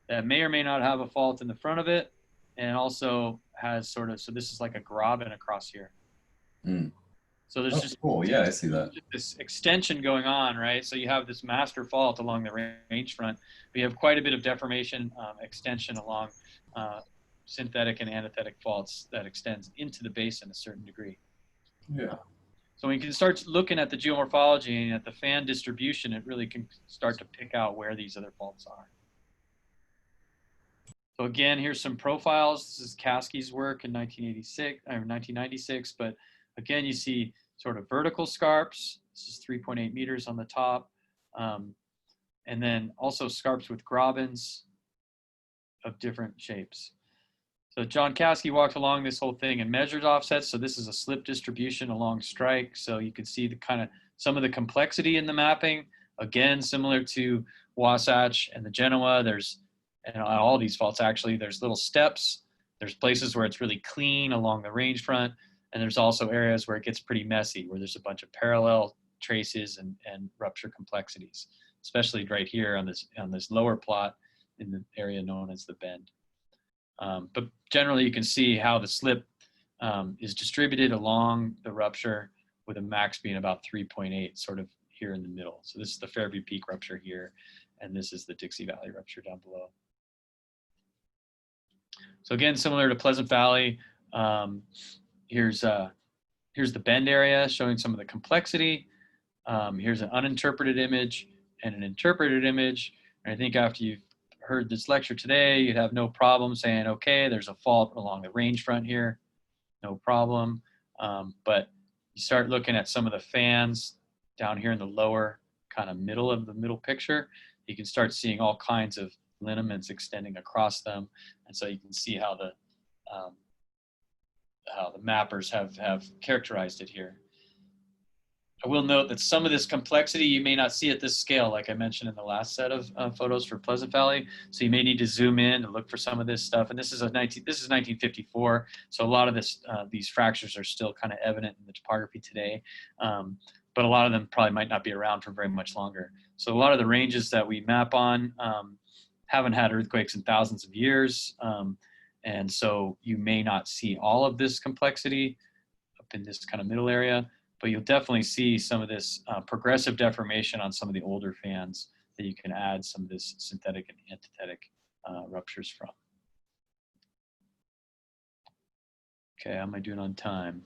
that may or may not have a fault in the front of it, and also has sort of, so this is like a graben across here.
Mm.
So there's just
cool. Yeah, I see that.
This extension going on, right? So you have this master fault along the range front. We have quite a bit of deformation extension along synthetic and antithetic faults that extends into the basin a certain degree.
Yeah.
So when you can start looking at the geomorphology and at the fan distribution, it really can start to pick out where these other faults are. So again, here's some profiles. This is Caskey's work in 1996, but again, you see sort of vertical scarps. This is 3.8 meters on the top. And then also scarps with grabens of different shapes. So John Caskey walked along this whole thing and measured offsets. So this is a slip distribution along strike. So you can see the kind of some of the complexity in the mapping. Again, similar to Wasatch and the Genoa, and on all these faults actually, there's little steps. There's places where it's really clean along the range front. And there's also areas where it gets pretty messy, where there's a bunch of parallel traces and rupture complexities, especially right here on this lower plot in the area known as the bend. But generally, you can see how the slip is distributed along the rupture, with a max being about 3.8, sort of here in the middle. So this is the Fairview Peak rupture here, and this is the Dixie Valley rupture down below. So again, similar to Pleasant Valley, here's the bend area showing some of the complexity. Here's an uninterpreted image and an interpreted image. And I think after you've heard this lecture today, you'd have no problem saying, okay, there's a fault along the range front here, no problem. But you start looking at some of the fans down here in the lower kind of middle of the middle picture, you can start seeing all kinds of lineaments extending across them. And so you can see how the mappers have characterized it here. I will note that some of this complexity you may not see at this scale, like I mentioned in the last set of photos for Pleasant Valley. So you may need to zoom in to look for some of this stuff. And this is 1954, so a lot of these fractures are still kind of evident in the topography today. But a lot of them probably might not be around for very much longer. So a lot of the ranges that we map on haven't had earthquakes in thousands of years. And so you may not see all of this complexity up in this kind of middle area, but you'll definitely see some of this progressive deformation on some of the older fans that you can add some of this synthetic and antithetic ruptures from. Okay, how am I doing on time?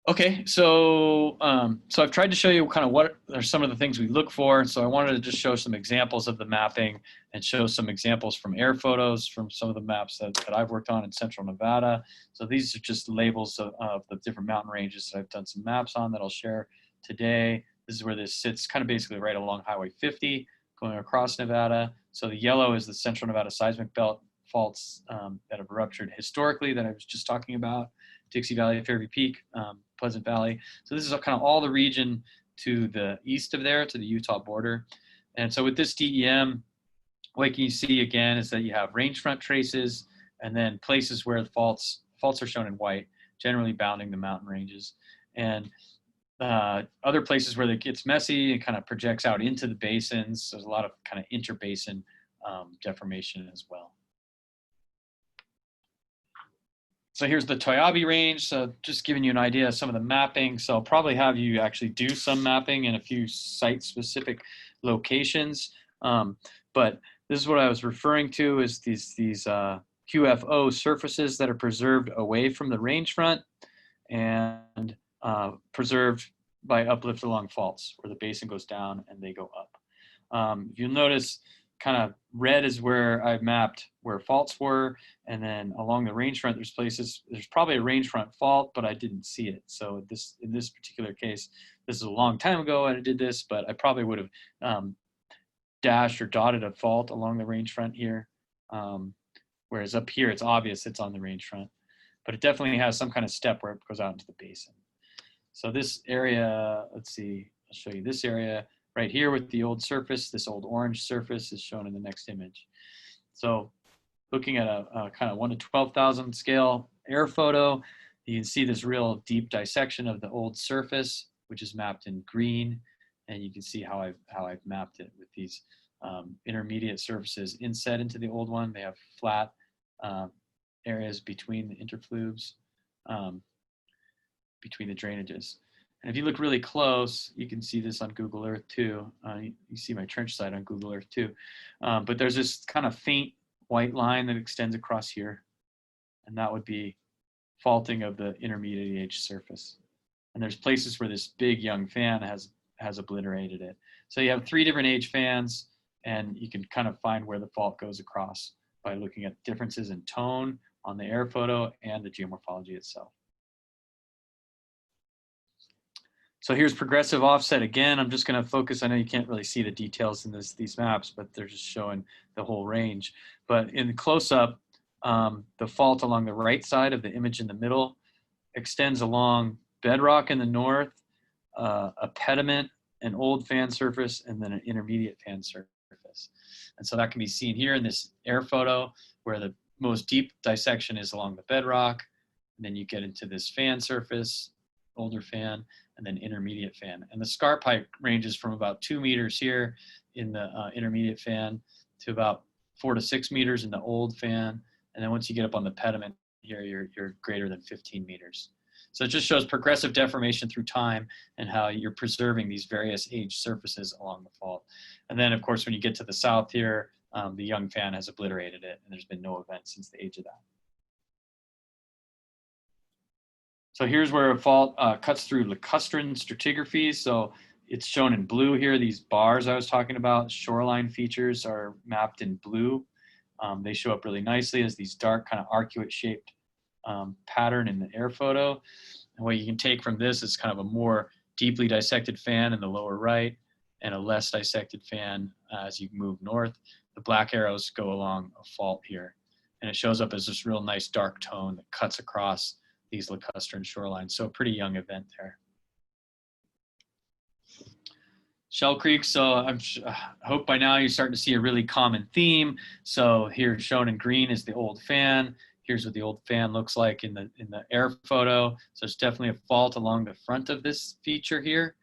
Okay, so so I've tried to show you kind of what are some of the things we look for. So I wanted to just show some examples of the mapping and show some examples from air photos from some of the maps that I've worked on in central Nevada. So these are just labels of the different mountain ranges that I've done some maps on that I'll share today. This is where this sits, kind of basically right along Highway 50 going across Nevada. So the yellow is the central Nevada seismic belt faults that have ruptured historically that I was just talking about. Dixie Valley, Fairview Peak, Pleasant Valley. So this is kind of all the region to the east of there, to the Utah border. And so with this DEM, what you see again is that you have range front traces and then places where the faults are shown in white, generally bounding the mountain ranges. And other places where it gets messy and kind of projects out into the basins. There's a lot of kind of interbasin deformation as well. So here's the Toyabe range. So just giving you an idea of some of the mapping. So I'll probably have you actually do some mapping in a few site-specific locations. But this is what I was referring to is these QFO surfaces that are preserved away from the range front and preserved by uplift along faults, where the basin goes down and they go up. You'll notice kind of red is where I've mapped where faults were, and then along the range front, there's probably a range front fault, but I didn't see it. So in this particular case, this is a long time ago I did this, but I probably would have dashed or dotted a fault along the range front here. Whereas up here, it's obvious it's on the range front, but it definitely has some kind of step where it goes out into the basin. So this area, let's see, I'll show you this area right here with the old surface. This old orange surface is shown in the next image. So looking at a kind of 1 to 12,000 scale air photo, you can see this real deep dissection of the old surface, which is mapped in green. And you can see how I've mapped it with these intermediate surfaces inset into the old one. They have flat areas between the interfluves, between the drainages. And if you look really close, you can see this on Google Earth too. You see my trench site on Google Earth too. But there's this kind of faint white line that extends across here. And that would be faulting of the intermediate age surface. And there's places where this big young fan has obliterated it. So you have 3 different age fans, and you can kind of find where the fault goes across by looking at differences in tone on the air photo and the geomorphology itself. So here's progressive offset again. I'm just going to focus. I know you can't really see the details in these maps, but they're just showing the whole range. But in the close-up, the fault along the right side of the image in the middle extends along bedrock in the north, a pediment, an old fan surface, and then an intermediate fan surface. And so that can be seen here in this air photo where the most deep dissection is along the bedrock. And then you get into this fan surface, older fan, and then intermediate fan. And the scarp height ranges from about 2 meters here in the intermediate fan to about 4 to 6 meters in the old fan. And then once you get up on the pediment here, you're greater than 15 meters. So it just shows progressive deformation through time and how you're preserving these various age surfaces along the fault. And then of course, when you get to the south here, the young fan has obliterated it, and there's been no event since the age of that. So here's where a fault cuts through lacustrine stratigraphy. So it's shown in blue here. These bars I was talking about, shoreline features, are mapped in blue. They show up really nicely as these dark kind of arcuate shaped pattern in the air photo. And what you can take from this is kind of a more deeply dissected fan in the lower right and a less dissected fan as you move north. The black arrows go along a fault here. And it shows up as this real nice dark tone that cuts across these lacustrine shorelines. So a pretty young event there. Shell Creek, so I hope by now you're starting to see a really common theme. So here shown in green is the old fan. Here's what the old fan looks like in the air photo. So it's definitely a fault along the front of this feature here.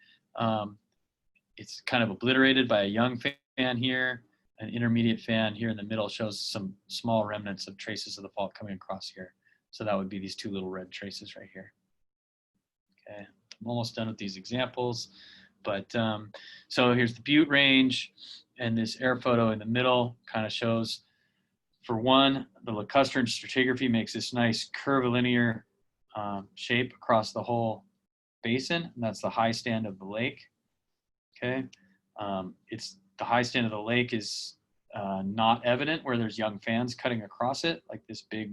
It's kind of obliterated by a young fan here. An intermediate fan here in the middle shows some small remnants of traces of the fault coming across here. So that would be these 2 little red traces right here. Okay, I'm almost done with these examples. But so here's the Butte range, and this air photo in the middle kind of shows, for one, the lacustrine stratigraphy makes this nice curvilinear shape across the whole Basin, and that's the high stand of the lake. Okay, it's the high stand of the lake is not evident where there's young fans cutting across it, like this big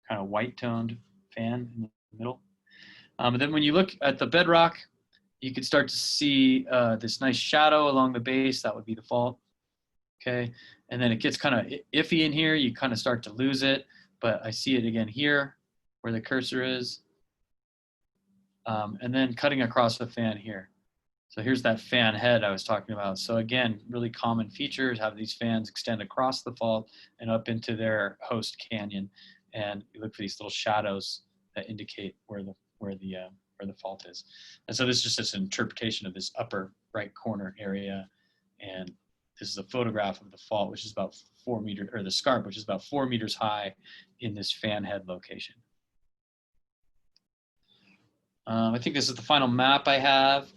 kind of white toned fan in the middle. And then when you look at the bedrock, you can start to see this nice shadow along the base. That would be the fault. Okay, and then it gets kind of iffy in here. You kind of start to lose it, but I see it again here where the cursor is. And then cutting across the fan here. So here's that fan head I was talking about. So again, really common features, have these fans extend across the fault and up into their host canyon. And you look for these little shadows that indicate where the fault is. And so this is just an interpretation of this upper right corner area. And this is a photograph of the fault, which is about 4 meters, or the scarp, which is about 4 meters high in this fan head location. I think this is the final map I have.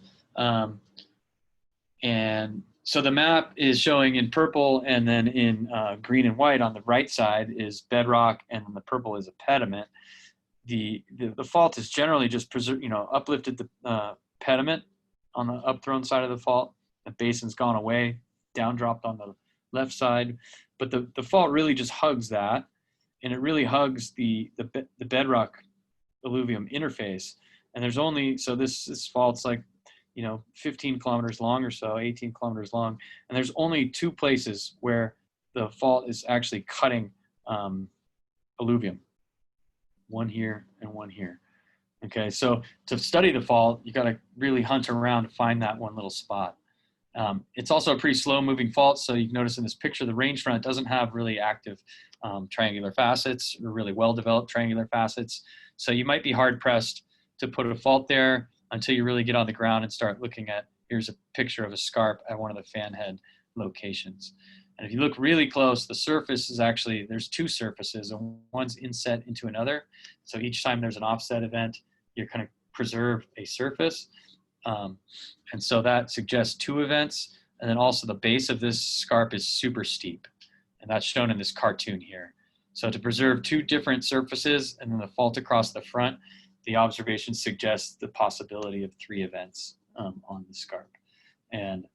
And so the map is showing in purple, and then in green and white on the right side is bedrock, and then the purple is a pediment. The fault is generally just uplifted the pediment on the upthrown side of the fault. The basin's gone away, down dropped on the left side, but the fault really just hugs that, and it really hugs the bedrock alluvium interface. And there's only, so this fault's like, 15 kilometers long or so, 18 kilometers long. And there's only 2 places where the fault is actually cutting alluvium. One here and one here. Okay, so to study the fault, you got to really hunt around to find that one little spot. It's also a pretty slow moving fault. So you can notice in this picture, the range front doesn't have really active triangular facets or really well-developed triangular facets. So you might be hard pressed to put a fault there until you really get on the ground and start looking at, here's a picture of a scarp at one of the fan head locations. And if you look really close, the surface is actually, there's 2 surfaces, and one's inset into another. So each time there's an offset event, you're kind of preserve a surface. And so that suggests 2 events. And then also the base of this scarp is super steep. And that's shown in this cartoon here. So to preserve 2 different surfaces and then the fault across the front, the observation suggests the possibility of 3 events on the scarp. And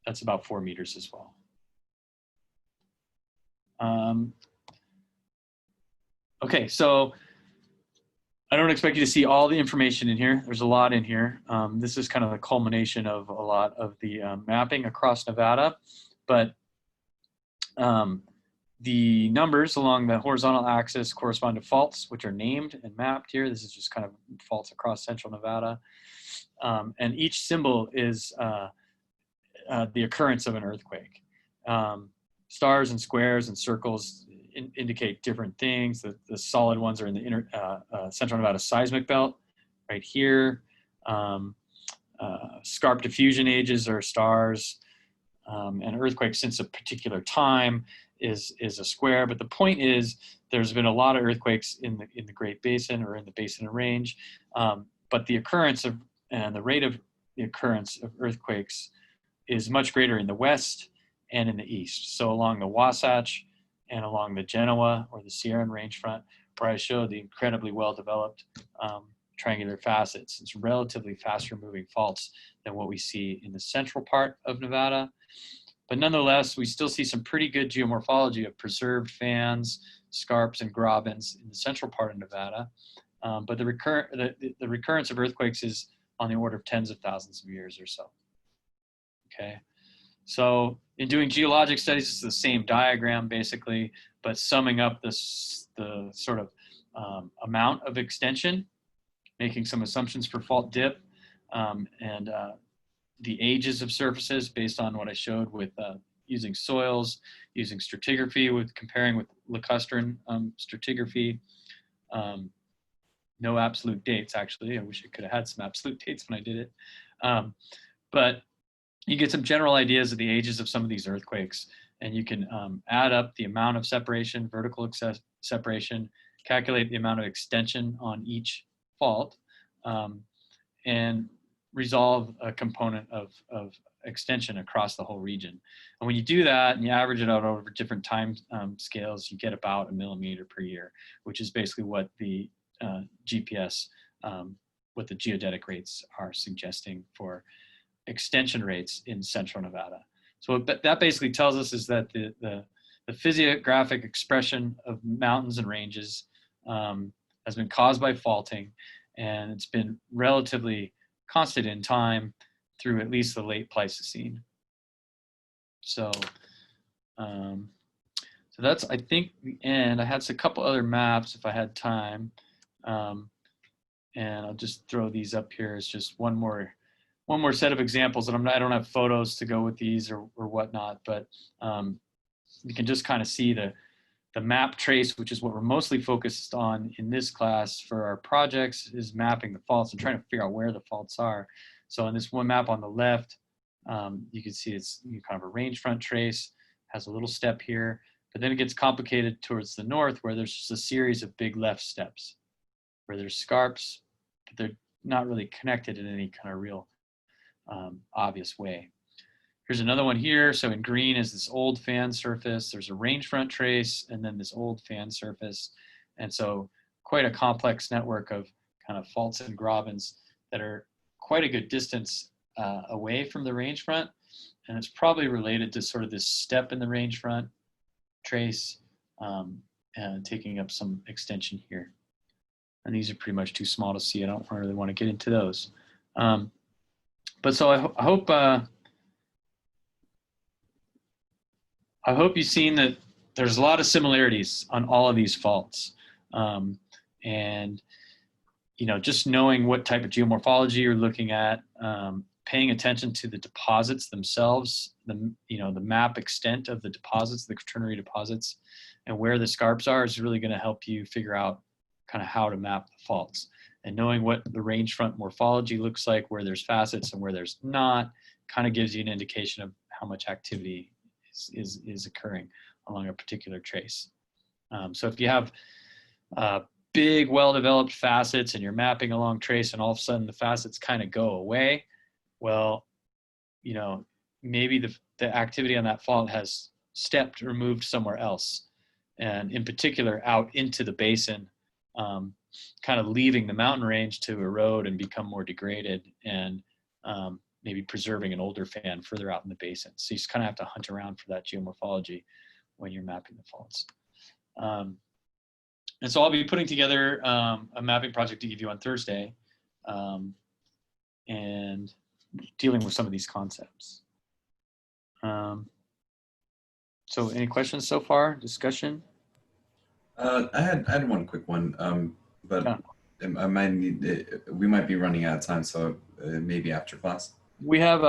that's about 4 meters as well. Okay, so I don't expect you to see all the information in here. There's a lot in here. This is kind of the culmination of a lot of the mapping across Nevada, but the numbers along the horizontal axis correspond to faults, which are named and mapped here. This is just kind of faults across central Nevada. And each symbol is the occurrence of an earthquake. Stars and squares and circles indicate different things. The solid ones are in the central Nevada seismic belt right here. Scarp diffusion ages are stars. And earthquake since a particular time is a square. But the point is, there's been a lot of earthquakes in the Great Basin or in the Basin Range. But the occurrence of, and the rate of the occurrence of earthquakes is much greater in the west and in the east. So along the Wasatch and along the Genoa or the Sierra Range front, where I showed the incredibly well-developed triangular facets. It's relatively faster moving faults than what we see in the central part of Nevada. But nonetheless, we still see some pretty good geomorphology of preserved fans, scarps, and grabens in the central part of Nevada. But the recurrence of earthquakes is on the order of tens of thousands of years or so. Okay, so in doing geologic studies, it's the same diagram basically, but summing up the sort of amount of extension, making some assumptions for fault dip, and the ages of surfaces based on what I showed with using soils, using stratigraphy, comparing with lacustrine stratigraphy. No absolute dates, actually. I wish I could have had some absolute dates when I did it. But you get some general ideas of the ages of some of these earthquakes, and you can add up the amount of separation, vertical separation, calculate the amount of extension on each fault, and resolve a component of extension across the whole region. And when you do that and you average it out over different time scales, you get about 1 millimeter per year, which is basically what the GPS what the geodetic rates are suggesting for extension rates in central Nevada. So what that basically tells us is that the physiographic expression of mountains and ranges has been caused by faulting, and it's been relatively constant in time through at least the late Pleistocene. So, so that's, I think, the end. I had a couple other maps if I had time, and I'll just throw these up here as just one more set of examples. And I don't have photos to go with these or whatnot, but you can just kind of see the map trace, which is what we're mostly focused on in this class for our projects, is mapping the faults and trying to figure out where the faults are. So in this one map on the left, you can see it's kind of a range front trace, has a little step here, but then it gets complicated towards the north where there's just a series of big left steps where there's scarps, but they're not really connected in any kind of real obvious way. Here's another one here. So in green is this old fan surface. There's a range front trace and then this old fan surface. And so quite a complex network of kind of faults and grabens that are quite a good distance away from the range front. And it's probably related to sort of this step in the range front trace and taking up some extension here. And these are pretty much too small to see. I don't really want to get into those. But so I hope you've seen that there's a lot of similarities on all of these faults. And, just knowing what type of geomorphology you're looking at, paying attention to the deposits themselves, the map extent of the deposits, the quaternary deposits, and where the scarps are is really going to help you figure out kind of how to map the faults. And knowing what the range front morphology looks like, where there's facets and where there's not, kind of gives you an indication of how much activity is occurring along a particular trace. So if you have big, well-developed facets and you're mapping a long trace and all of a sudden the facets kind of go away, well, maybe the activity on that fault has stepped or moved somewhere else. And in particular, out into the basin, kind of leaving the mountain range to erode and become more degraded and maybe preserving an older fan further out in the basin. So you just kind of have to hunt around for that geomorphology when you're mapping the faults. And so I'll be putting together a mapping project to give you on Thursday and dealing with some of these concepts. So any questions so far? Discussion?
I had one quick one, but I might need we might be running out of time, so maybe after class.
We have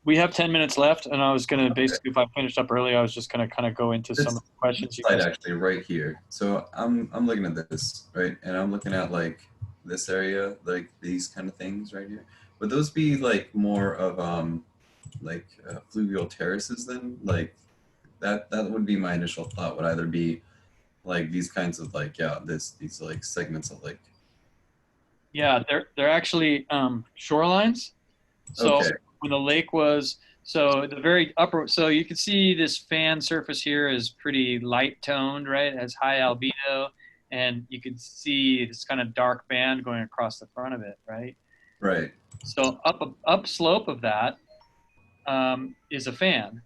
10 minutes left, and I was going to basically, if I finished up early, I was just going to kind of go into some of the questions.
Slide actually right here. So I'm looking at this, right, and I'm looking at like this area, like these kind of things right here. Would those be like more of fluvial terraces then? Like that would be my initial thought. Would either be like these kinds of like these like segments of like.
Yeah, they're actually shorelines. So
okay.
When the lake was, so the very upper, so you can see this fan surface here is pretty light toned, right? It has high albedo, and you can see this kind of dark band going across the front of it, right?
Right.
So up slope of that is a fan.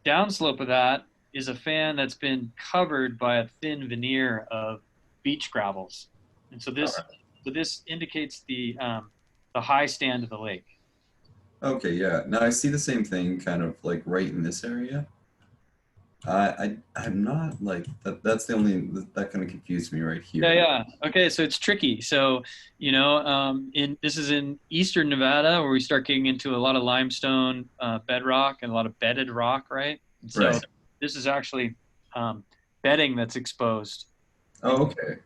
Downslope of that is a fan that's been covered by a thin veneer of beach gravels, and so this indicates the high stand of the lake.
Okay, yeah. Now I see the same thing kind of like right in this area. I'm not like that. That's the only that kind of confused me right here.
Yeah. Okay, so it's tricky. So this is in eastern Nevada where we start getting into a lot of limestone bedrock and a lot of bedded rock, right? And so
right.
This is actually bedding that's exposed.
Oh, okay.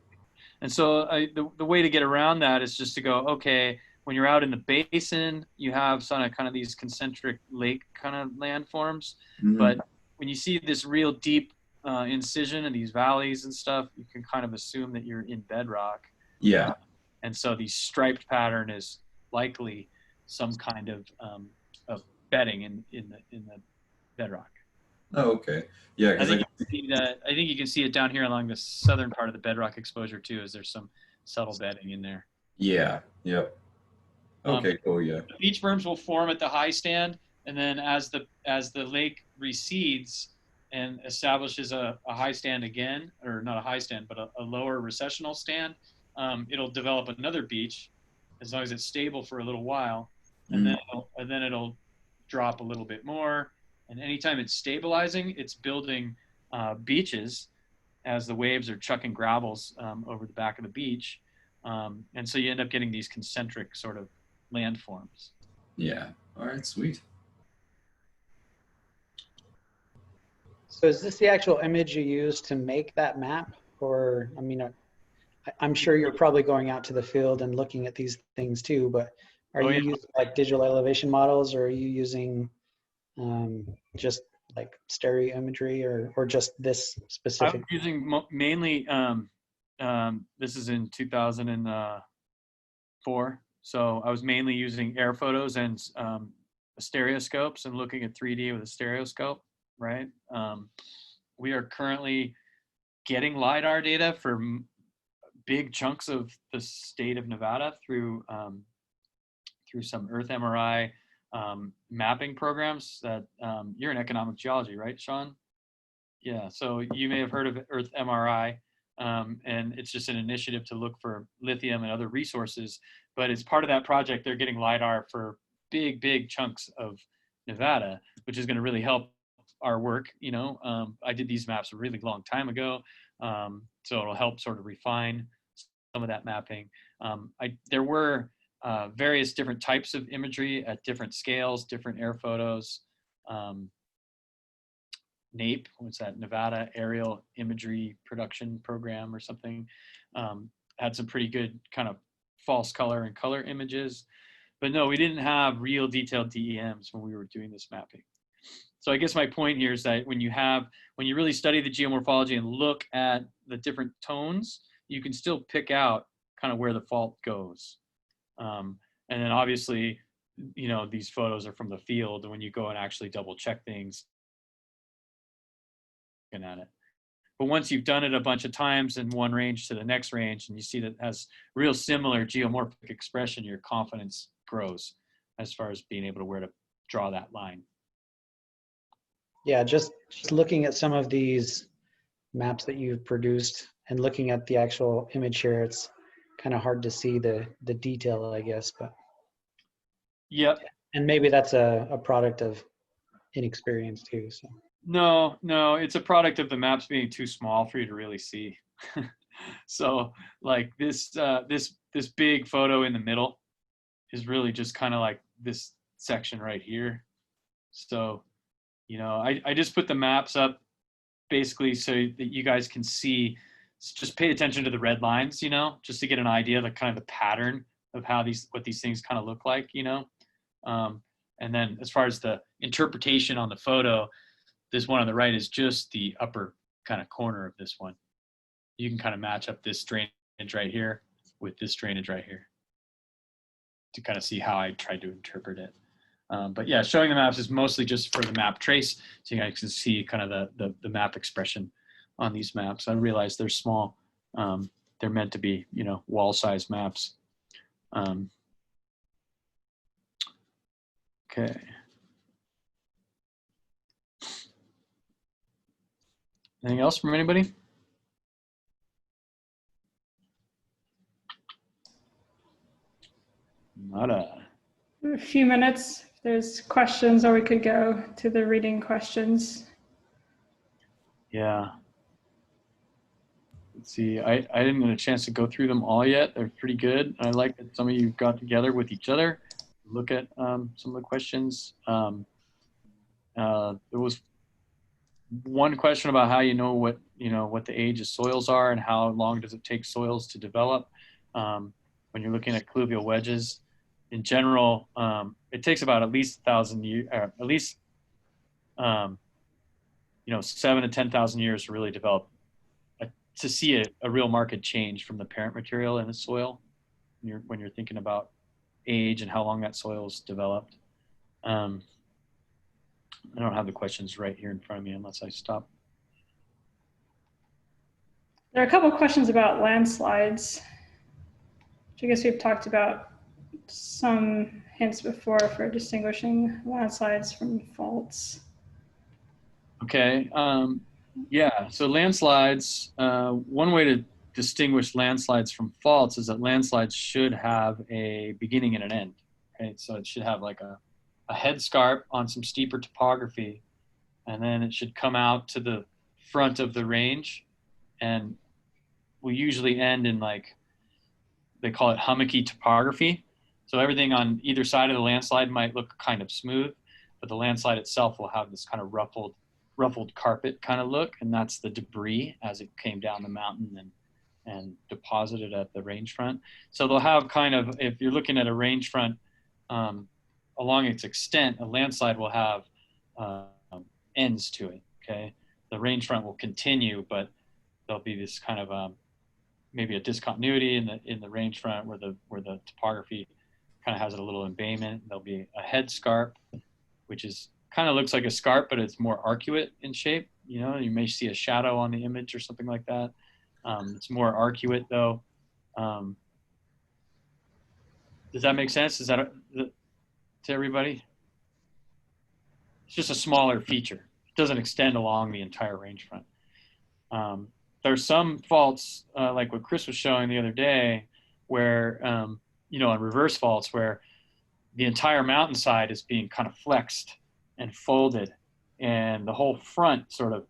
And so the way to get around that is just to go, okay, when you're out in the basin, you have kind of these concentric lake kind of landforms.
Mm-hmm.
But when you see this real deep incision in these valleys and stuff, you can kind of assume that you're in bedrock.
Yeah.
And so the striped pattern is likely some kind of bedding in the bedrock.
Oh, okay. Yeah,
I think you can see it down here along the southern part of the bedrock exposure too, as there's some subtle bedding in there.
Yeah. Yep. Okay. Cool. Yeah.
The beach berms will form at the high stand, and then as the lake recedes and establishes a high stand again, or not a high stand, but a lower recessional stand, it'll develop another beach as long as it's stable for a little while, and
Mm.
then it'll drop a little bit more. And anytime it's stabilizing, it's building beaches as the waves are chucking gravels over the back of the beach. And so you end up getting these concentric sort of landforms.
Yeah. All right. Sweet.
So is this the actual image you use to make that map? Or, I mean, I'm sure you're probably going out to the field and looking at these things too, but are you using like digital elevation models, or are you using just like stereo imagery, or just this
I'm
specific?
using mainly, this is in 2004. So I was mainly using air photos and stereoscopes and looking at 3D with a stereoscope, right? We are currently getting LiDAR data for big chunks of the state of Nevada through some Earth MRI mapping programs that you're in economic geology, right, Sean? Yeah, so you may have heard of Earth MRI, and it's just an initiative to look for lithium and other resources. But as part of that project, they're getting LiDAR for big chunks of Nevada, which is going to really help our work. I did these maps a really long time ago, so it'll help sort of refine some of that mapping. There were various different types of imagery at different scales, different air photos. NAPE, what's that, Nevada Aerial Imagery Production Program or something, had some pretty good kind of false color and color images. But no, we didn't have real detailed DEMs when we were doing this mapping. So I guess my point here is that when you really study the geomorphology and look at the different tones, you can still pick out kind of where the fault goes. And then obviously, these photos are from the field, and when you go and actually double check things, at it. But once you've done it a bunch of times in one range to the next range, and you see that it has real similar geomorphic expression, your confidence grows as far as being able to where to draw that line.
Yeah, just looking at some of these maps that you've produced and looking at the actual image here, it's kind of hard to see the detail, I guess. But
yep.
And maybe that's a product of inexperience too. So
no, it's a product of the maps being too small for you to really see. So like this big photo in the middle is really just kind of like this section right here. So I just put the maps up basically so that you guys can see, just pay attention to the red lines, just to get an idea of the kind of the pattern of what these things kind of look like, and then as far as the interpretation on the photo, this one on the right is just the upper kind of corner of this one. You can kind of match up this drainage right here with this drainage right here to kind of see how I tried to interpret it. But yeah, showing the maps is mostly just for the map trace, so you guys can see kind of the map expression on these maps. I realize they're small. They're meant to be, wall-sized maps. Okay. Anything else from anybody? Nada.
A few minutes. If there's questions, or we could go to the reading questions.
Yeah. Let's see. I didn't get a chance to go through them all yet. They're pretty good. I like that some of you got together with each other, look at some of the questions. There was one question about how what the age of soils are and how long does it take soils to develop when you're looking at colluvial wedges. In general, it takes about at least 1,000 years, at least 7,000 to 10,000 years to really develop, to see a real market change from the parent material in the soil when you're thinking about age and how long that soil is developed. I don't have the questions right here in front of me unless I stop.
There are a couple of questions about landslides, which I guess we've talked about some hints before for distinguishing landslides from faults.
Okay. Yeah. So landslides, one way to distinguish landslides from faults is that landslides should have a beginning and an end. Right. So it should have like a head scarp on some steeper topography, and then it should come out to the front of the range, and will usually end in, like, they call it hummocky topography. So everything on either side of the landslide might look kind of smooth, but the landslide itself will have this kind of ruffled carpet kind of look, and that's the debris as it came down the mountain and deposited at the range front. So they'll have kind of, if you're looking at a range front along its extent, a landslide will have ends to it. Okay, the range front will continue, but there'll be this kind of maybe a discontinuity in the range front where the topography kind of has a little embayment. There'll be a head scarp, which is kind of looks like a scarp, but it's more arcuate in shape. You know, you may see a shadow on the image or something like that. It's more arcuate though. Does that make sense? Is that to everybody? It's just a smaller feature. It doesn't extend along the entire range front. There's some faults, like what Chris was showing the other day, where, you know, on reverse faults, where the entire mountainside is being kind of flexed and folded, and the whole front sort of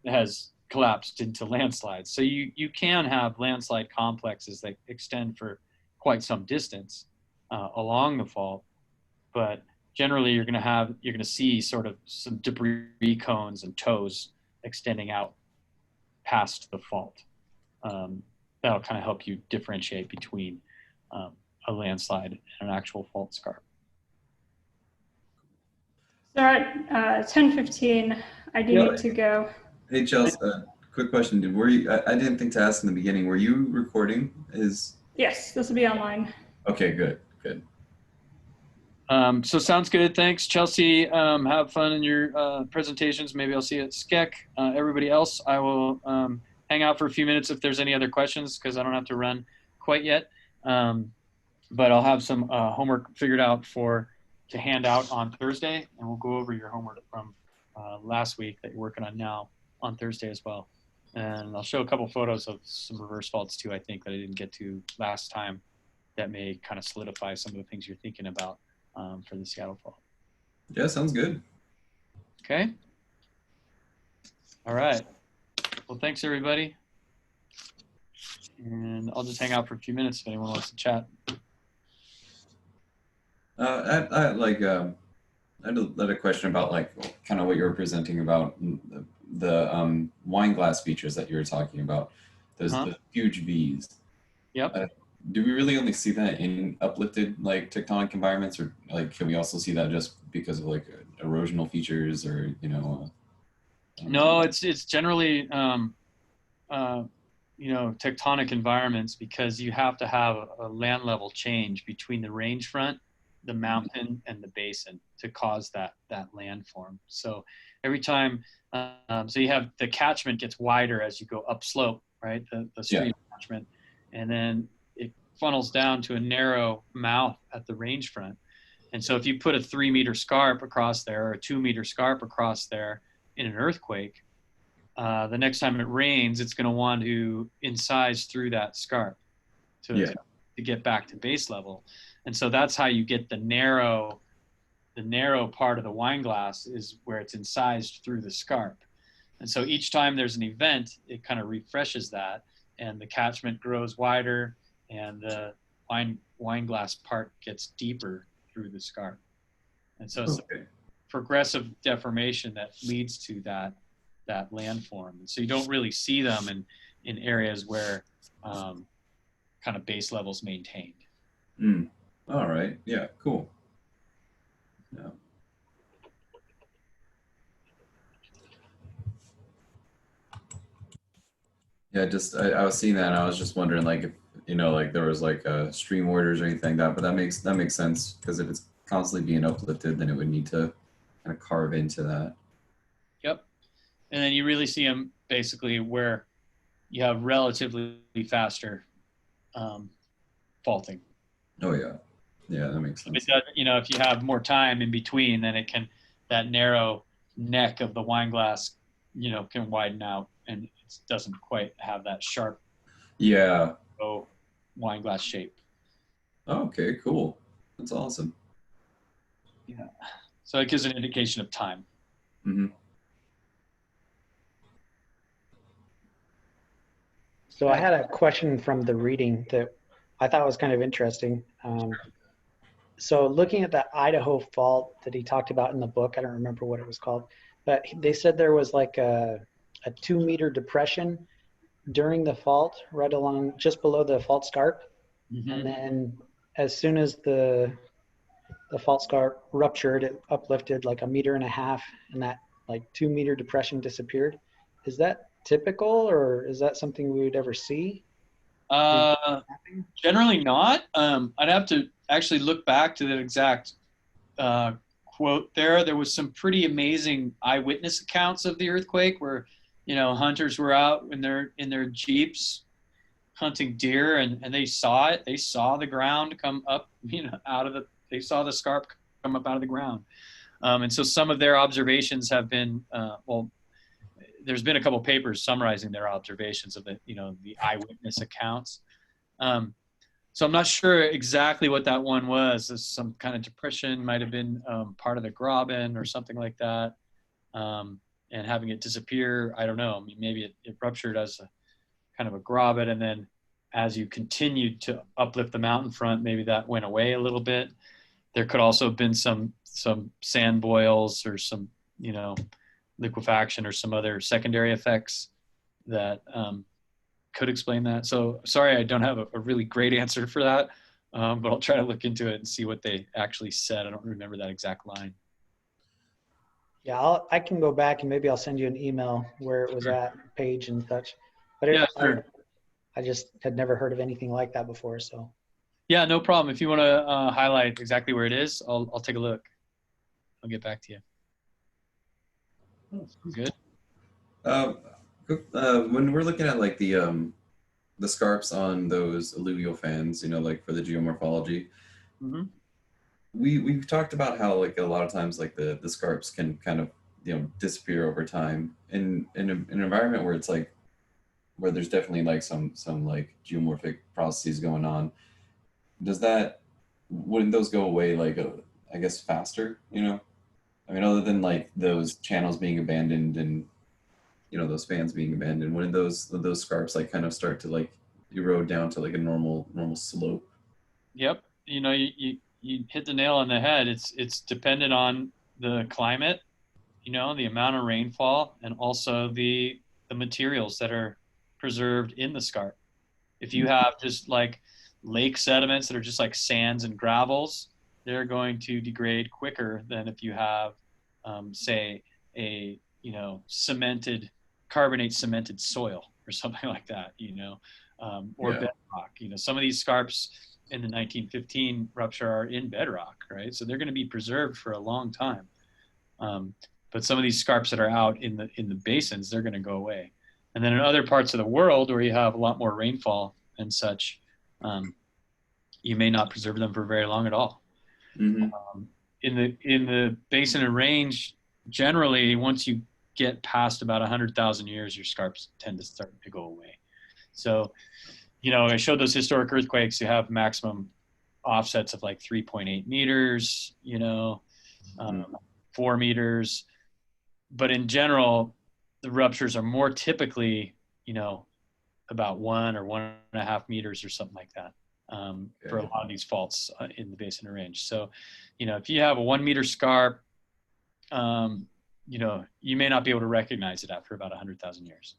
has collapsed into landslides. So you can have landslide complexes that extend for quite some distance along the fault, but generally you're going to see sort of some debris cones and toes extending out past the fault. That'll kind of help you differentiate between a landslide and an actual fault scarp.
So at 10:15, I do need to go.
Hey, Chelsea, quick question. I didn't think to ask in the beginning, were you recording?
Yes, this will be online.
Okay, good.
So sounds good. Thanks, Chelsea. Have fun in your presentations. Maybe I'll see you at SCEC. Everybody else, I will hang out for a few minutes if there's any other questions, because I don't have to run quite yet. But I'll have some homework figured out to hand out on Thursday, and we'll go over your homework from last week that you're working on now on Thursday as well. And I'll show a couple photos of some reverse faults too, I think, that I didn't get to last time, that may kind of solidify some of the things you're thinking about for the Seattle fault.
Yeah, sounds good.
Okay. All right. Well, thanks everybody. And I'll just hang out for a few minutes if anyone wants to chat.
I had a question about, like, kind of what you were presenting about the wine glass features that you were talking about. Those the huge V's.
Yep.
Do we really only see that in uplifted, like, tectonic environments, or, like, can we also see that just because of, like, erosional features, or, you know?
No, it's generally you know, tectonic environments, because you have to have a land level change between the range front, the mountain, and the basin to cause that landform. So every time, so you have the catchment gets wider as you go upslope, right? The stream catchment, and then it funnels down to a narrow mouth at the range front. And so if you put a 3-meter scarp across there, or a 2-meter scarp across there in an earthquake, the next time it rains, it's going to want to incise through that scarp to get back to base level. And so that's how you get the narrow part of the wine glass, is where it's incised through the scarp. And so each time there's an event, it kind of refreshes that, and the catchment grows wider, and the wine glass part gets deeper through the scarp. And so it's progressive deformation that leads to that landform. And so you don't really see them in areas where kind of base levels maintained.
All right. Yeah, cool. Yeah. Yeah, just I was seeing that, and I was just wondering, like, if, you know, like, there was, like, stream orders or anything like that, but that makes sense, because if it's constantly being uplifted, then it would need to kind of carve into that.
Yep. And then you really see them basically where you have relatively faster faulting.
Oh yeah, yeah, that makes
If
sense.
it does, if you have more time in between, then that narrow neck of the wine glass, can widen out, and it doesn't quite have that sharp
Yeah.
wine glass shape.
Okay, cool. That's awesome.
Yeah. So it gives an indication of time.
Mm-hmm.
So I had a question from the reading that I thought was kind of interesting. So looking at that Idaho fault that he talked about in the book, I don't remember what it was called, but they said there was like a 2-meter depression during the fault, right along just below the fault scarp.
Mm-hmm.
And then as soon as the fault scarp ruptured, it uplifted like 1.5 meters, and that like 2-meter depression disappeared. Is that typical, or is that something we would ever see?
Generally not. I'd have to actually look back to that exact quote there. There was some pretty amazing eyewitness accounts of the earthquake where, hunters were out in their Jeeps hunting deer, and they saw it. They saw the ground come up, they saw the scarp come up out of the ground. And so some of their observations have been, there's been a couple papers summarizing their observations of the eyewitness accounts. So I'm not sure exactly what that one was. There's some kind of depression, might have been part of the graben or something like that. And having it disappear, I don't know. I mean, maybe it ruptured as a kind of a graben, and then as you continued to uplift the mountain front, maybe that went away a little bit. There could also have been some sand boils or some, liquefaction or some other secondary effects that could explain that. So sorry, I don't have a really great answer for that, but I'll try to look into it and see what they actually said. I don't remember that exact line.
Yeah, I can go back and maybe I'll send you an email where it was at, page and such. But
Yeah, sure.
I just had never heard of anything like that before. So
yeah, no problem. If you want to highlight exactly where it is, I'll take a look. I'll get back to you. Good.
When we're looking at like the scarps on those alluvial fans, like for the geomorphology,
Mm-hmm.
we've talked about how like a lot of times like the scarps can kind of disappear over time in an environment where it's like where there's definitely like some like geomorphic processes going on. Wouldn't those go away like I guess faster? I mean, other than like those channels being abandoned and those fans being abandoned, wouldn't those scarps like kind of start to like erode down to like a normal slope?
Yep. You hit the nail on the head. It's dependent on the climate, the amount of rainfall, and also the materials that are preserved in the scarp. If you have just like lake sediments that are just like sands and gravels, they're going to degrade quicker than if you have, say, a carbonate cemented soil or something like that, or
Yeah.
bedrock. Some of these scarps in the 1915 rupture are in bedrock, right? So they're going to be preserved for a long time. But some of these scarps that are out in the basins, they're going to go away. And then in other parts of the world where you have a lot more rainfall and such, you may not preserve them for very long at all.
Mm-hmm.
In the basin and range, generally, once you get past about 100,000 years, your scarps tend to start to go away. So, I showed those historic earthquakes. You have maximum offsets of like 3.8 meters, 4 meters. But in general, the ruptures are more typically, about 1 or 1.5 meters or something like that for a lot of these faults in the basin and range. So, if you have a 1 meter scarp, you may not be able to recognize it after about 100,000 years.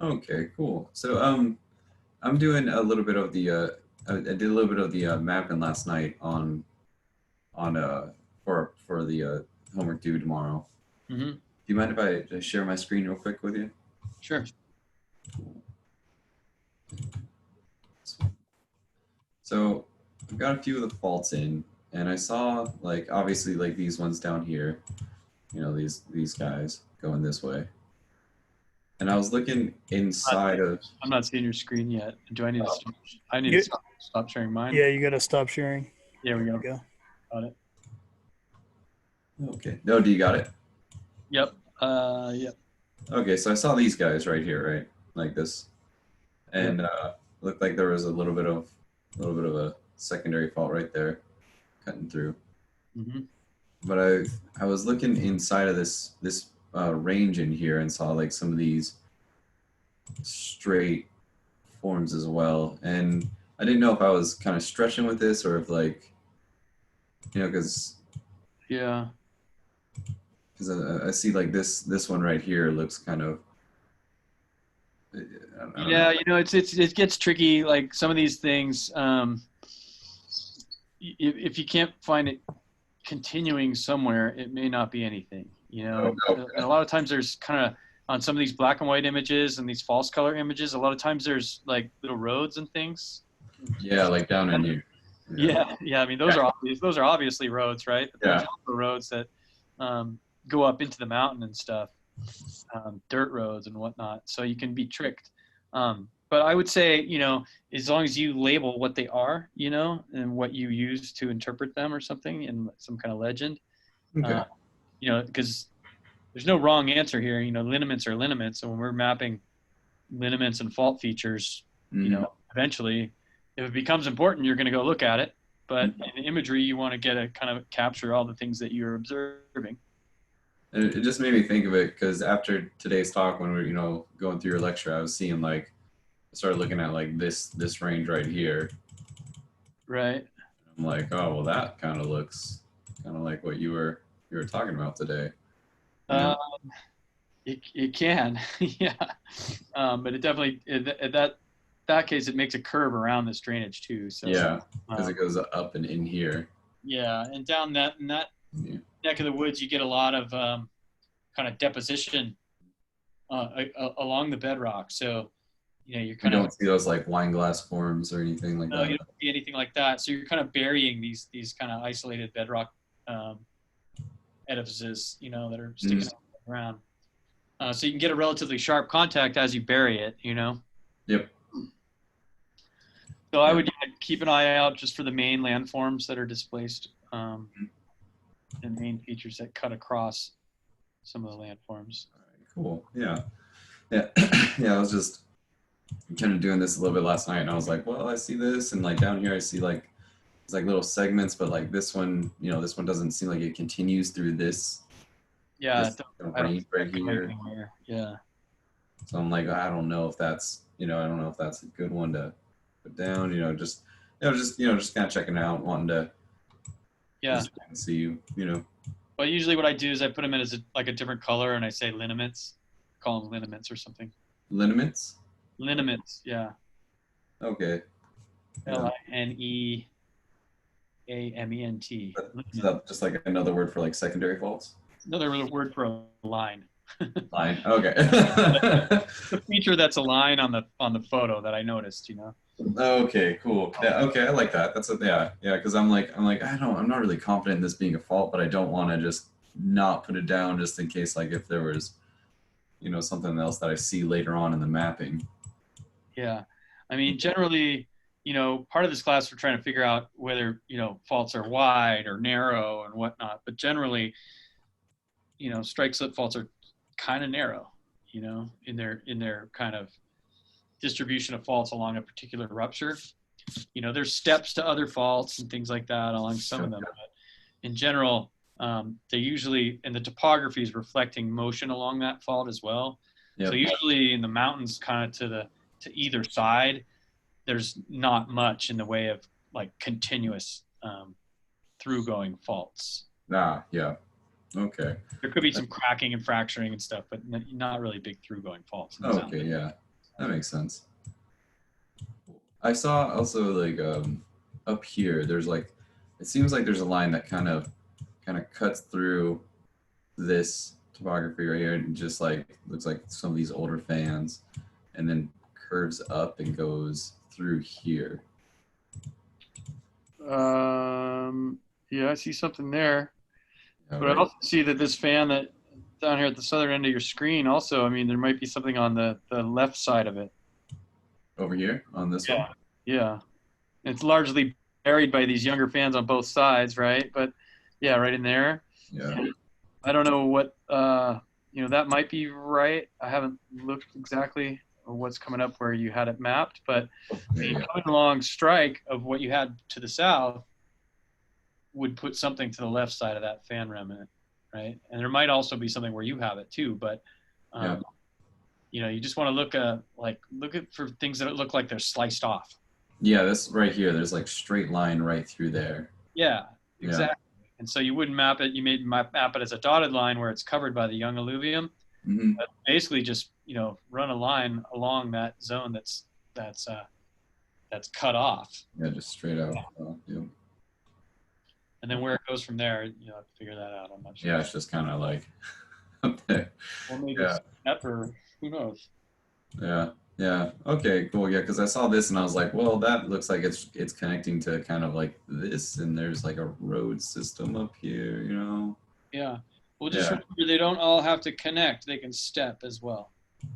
Okay, cool. So I'm doing a little bit of the I did a little bit of the mapping last night on for the homework due tomorrow.
Mm-hmm.
Do you mind if I just share my screen real quick with you?
Sure.
So I've got a few of the faults in, and I saw like obviously like these ones down here, these guys going this way. And I was looking inside of.
I'm not seeing your screen yet. Do I need to
Oh.
stop? I need
You-
to stop sharing mine.
Yeah, you gotta stop sharing.
There we
There
go.
we go.
Got it.
Okay. No, do you got it?
Yep. Yep.
Okay, so I saw these guys right here, right, like this, and looked like there was a little bit of a secondary fault right there, cutting through.
Mm-hmm.
But I was looking inside of this range in here and saw like some of these straight forms as well, and I didn't know if I was kind of stretching with this or if like, because
Yeah.
I see like this one right here looks kind of. I don't
Yeah,
know.
it gets tricky. Like some of these things, if you can't find it continuing somewhere, it may not be anything.
Okay.
And a lot of times there's kind of on some of these black and white images and these false color images. A lot of times there's like little roads and things.
Yeah, like down in here.
Yeah. I mean, those are obvious. Those are obviously roads, right? But there's
Yeah.
also roads that go up into the mountain and stuff, dirt roads and whatnot. So you can be tricked. But I would say, as long as you label what they are, and what you use to interpret them or something in some kind of legend,
Okay.
because there's no wrong answer here. Lineaments are lineaments, and when we're mapping lineaments and fault features, eventually, if it becomes important, you're going to go look at it. But in imagery, you want to get a kind of capture all the things that you're observing.
And it just made me think of it because after today's talk, when we were going through your lecture, I was seeing like I started looking at like this range right here.
Right.
I'm like, oh well, that kind of looks kind of like what you were talking about today.
It can, yeah. But it definitely that case it makes a curve around this drainage too. So
yeah, because it goes up and in here.
Yeah, and down that neck of the woods, you get a lot of kind of deposition along the bedrock. So you're kind
You
of
don't see those like wine glass forms or anything like that.
you don't see anything like that. So you're kind of burying these kind of isolated bedrock edifices, that are sticking out of the ground. So you can get a relatively sharp contact as you bury it.
Yep.
So I would keep an eye out just for the main landforms that are displaced, and main features that cut across some of the landforms.
Cool. Yeah. I was just kind of doing this a little bit last night, and I was like, well, I see this, and like down here, I see like it's like little segments, but like this one, this one doesn't seem like it continues through this.
Yeah.
This range right here.
Anywhere. Yeah.
So I'm like, I don't know if that's, I don't know if that's a good one to put down. Just kind of checking out, wanting to.
Yeah.
Just see you.
Well, usually what I do is I put them in as a different color, and I say lineaments, call them lineaments or something.
Lineaments.
Lineaments, yeah.
Okay.
Lineament.
Is that just like another word for like secondary faults?
Another word for a line.
Line. Okay.
The feature that's a line on the photo that I noticed,
Okay, cool. Yeah, okay, I like that. That's yeah. Because I'm like, I'm not really confident in this being a fault, but I don't want to just not put it down just in case, like, if there was, something else that I see later on in the mapping.
Yeah, I mean, generally, part of this class we're trying to figure out whether faults are wide or narrow and whatnot. But generally, strike slip faults are kind of narrow, in their kind of distribution of faults along a particular rupture. There's steps to other faults and things like that along some of them, but in general, they usually, and the topography is reflecting motion along that fault as well. Yep. So usually in the mountains, kind of to either side, there's not much in the way of like continuous through going faults.
Yeah. Okay.
There could be some cracking and fracturing and stuff, but not really big through going faults.
Okay, yeah, that makes sense. I saw also like up here, there's like, it seems like there's a line that kind of cuts through this topography right here, and just like looks like some of these older fans, and then curves up and goes through here.
Yeah, I see something there.
Yeah,
but
right.
I also see that this fan that down here at the southern end of your screen also, I mean, there might be something on the left side of it.
Over here on this one.
Yeah. It's largely buried by these younger fans on both sides, right? But yeah, right in there.
Yeah.
I don't know what, that might be right. I haven't looked exactly what's coming up where you had it mapped, but the coming along strike of what you had to the south would put something to the left side of that fan remnant, right? And there might also be something where you have it too, but you just want to look at for things that look like they're sliced off.
Yeah, this right here, there's like straight line right through there.
Yeah, exactly. Yeah. And so you wouldn't map it. You map it as a dotted line where it's covered by the young alluvium.
Mm-hmm.
But basically, just run a line along that zone that's cut off.
Yeah, just straight out. Yeah.
And then where it goes from there, you have to figure that out. I'm not sure.
Yeah, it's just kind of like up there.
Or maybe it's step, or who knows.
Yeah. Okay, cool. Yeah, because I saw this and I was like, well, that looks like it's connecting to kind of like this, and there's like a road system up here,
Yeah. Well, just remember, they don't all have to connect. They can step as well.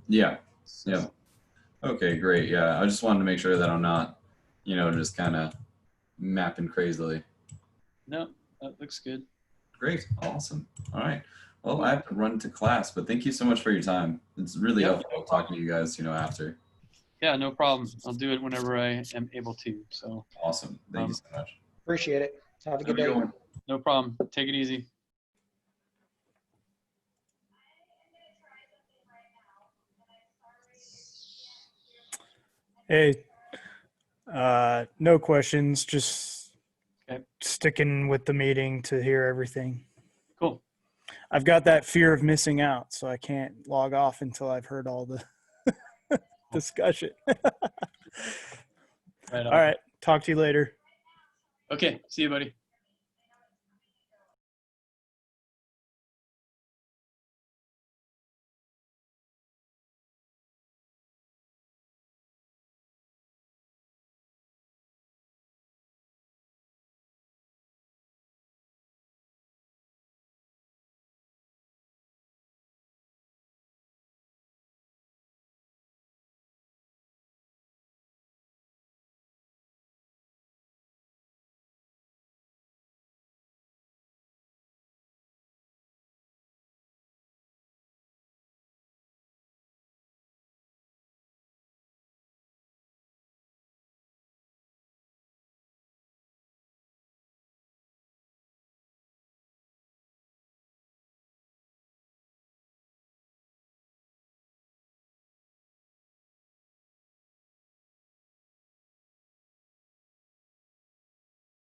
Yeah. Yeah. Okay, great. Yeah, I just wanted to make sure that I'm not, just kind of mapping crazily.
No, that looks good.
Great. Awesome. All right. Well, I have to run to class, but thank you so much for your time. It's really helpful talking to you guys, after.
Yeah, no problem. I'll do it whenever I am able to. So
awesome. Thank you so much.
Appreciate it. Have a good day.
No problem. Take it easy.
Hey, no questions, just sticking with the meeting to hear everything.
Cool.
I've got that fear of missing out, so I can't log off until I've heard all the discussion.
Right on.
All right. Talk to you later.
Okay. See you, buddy.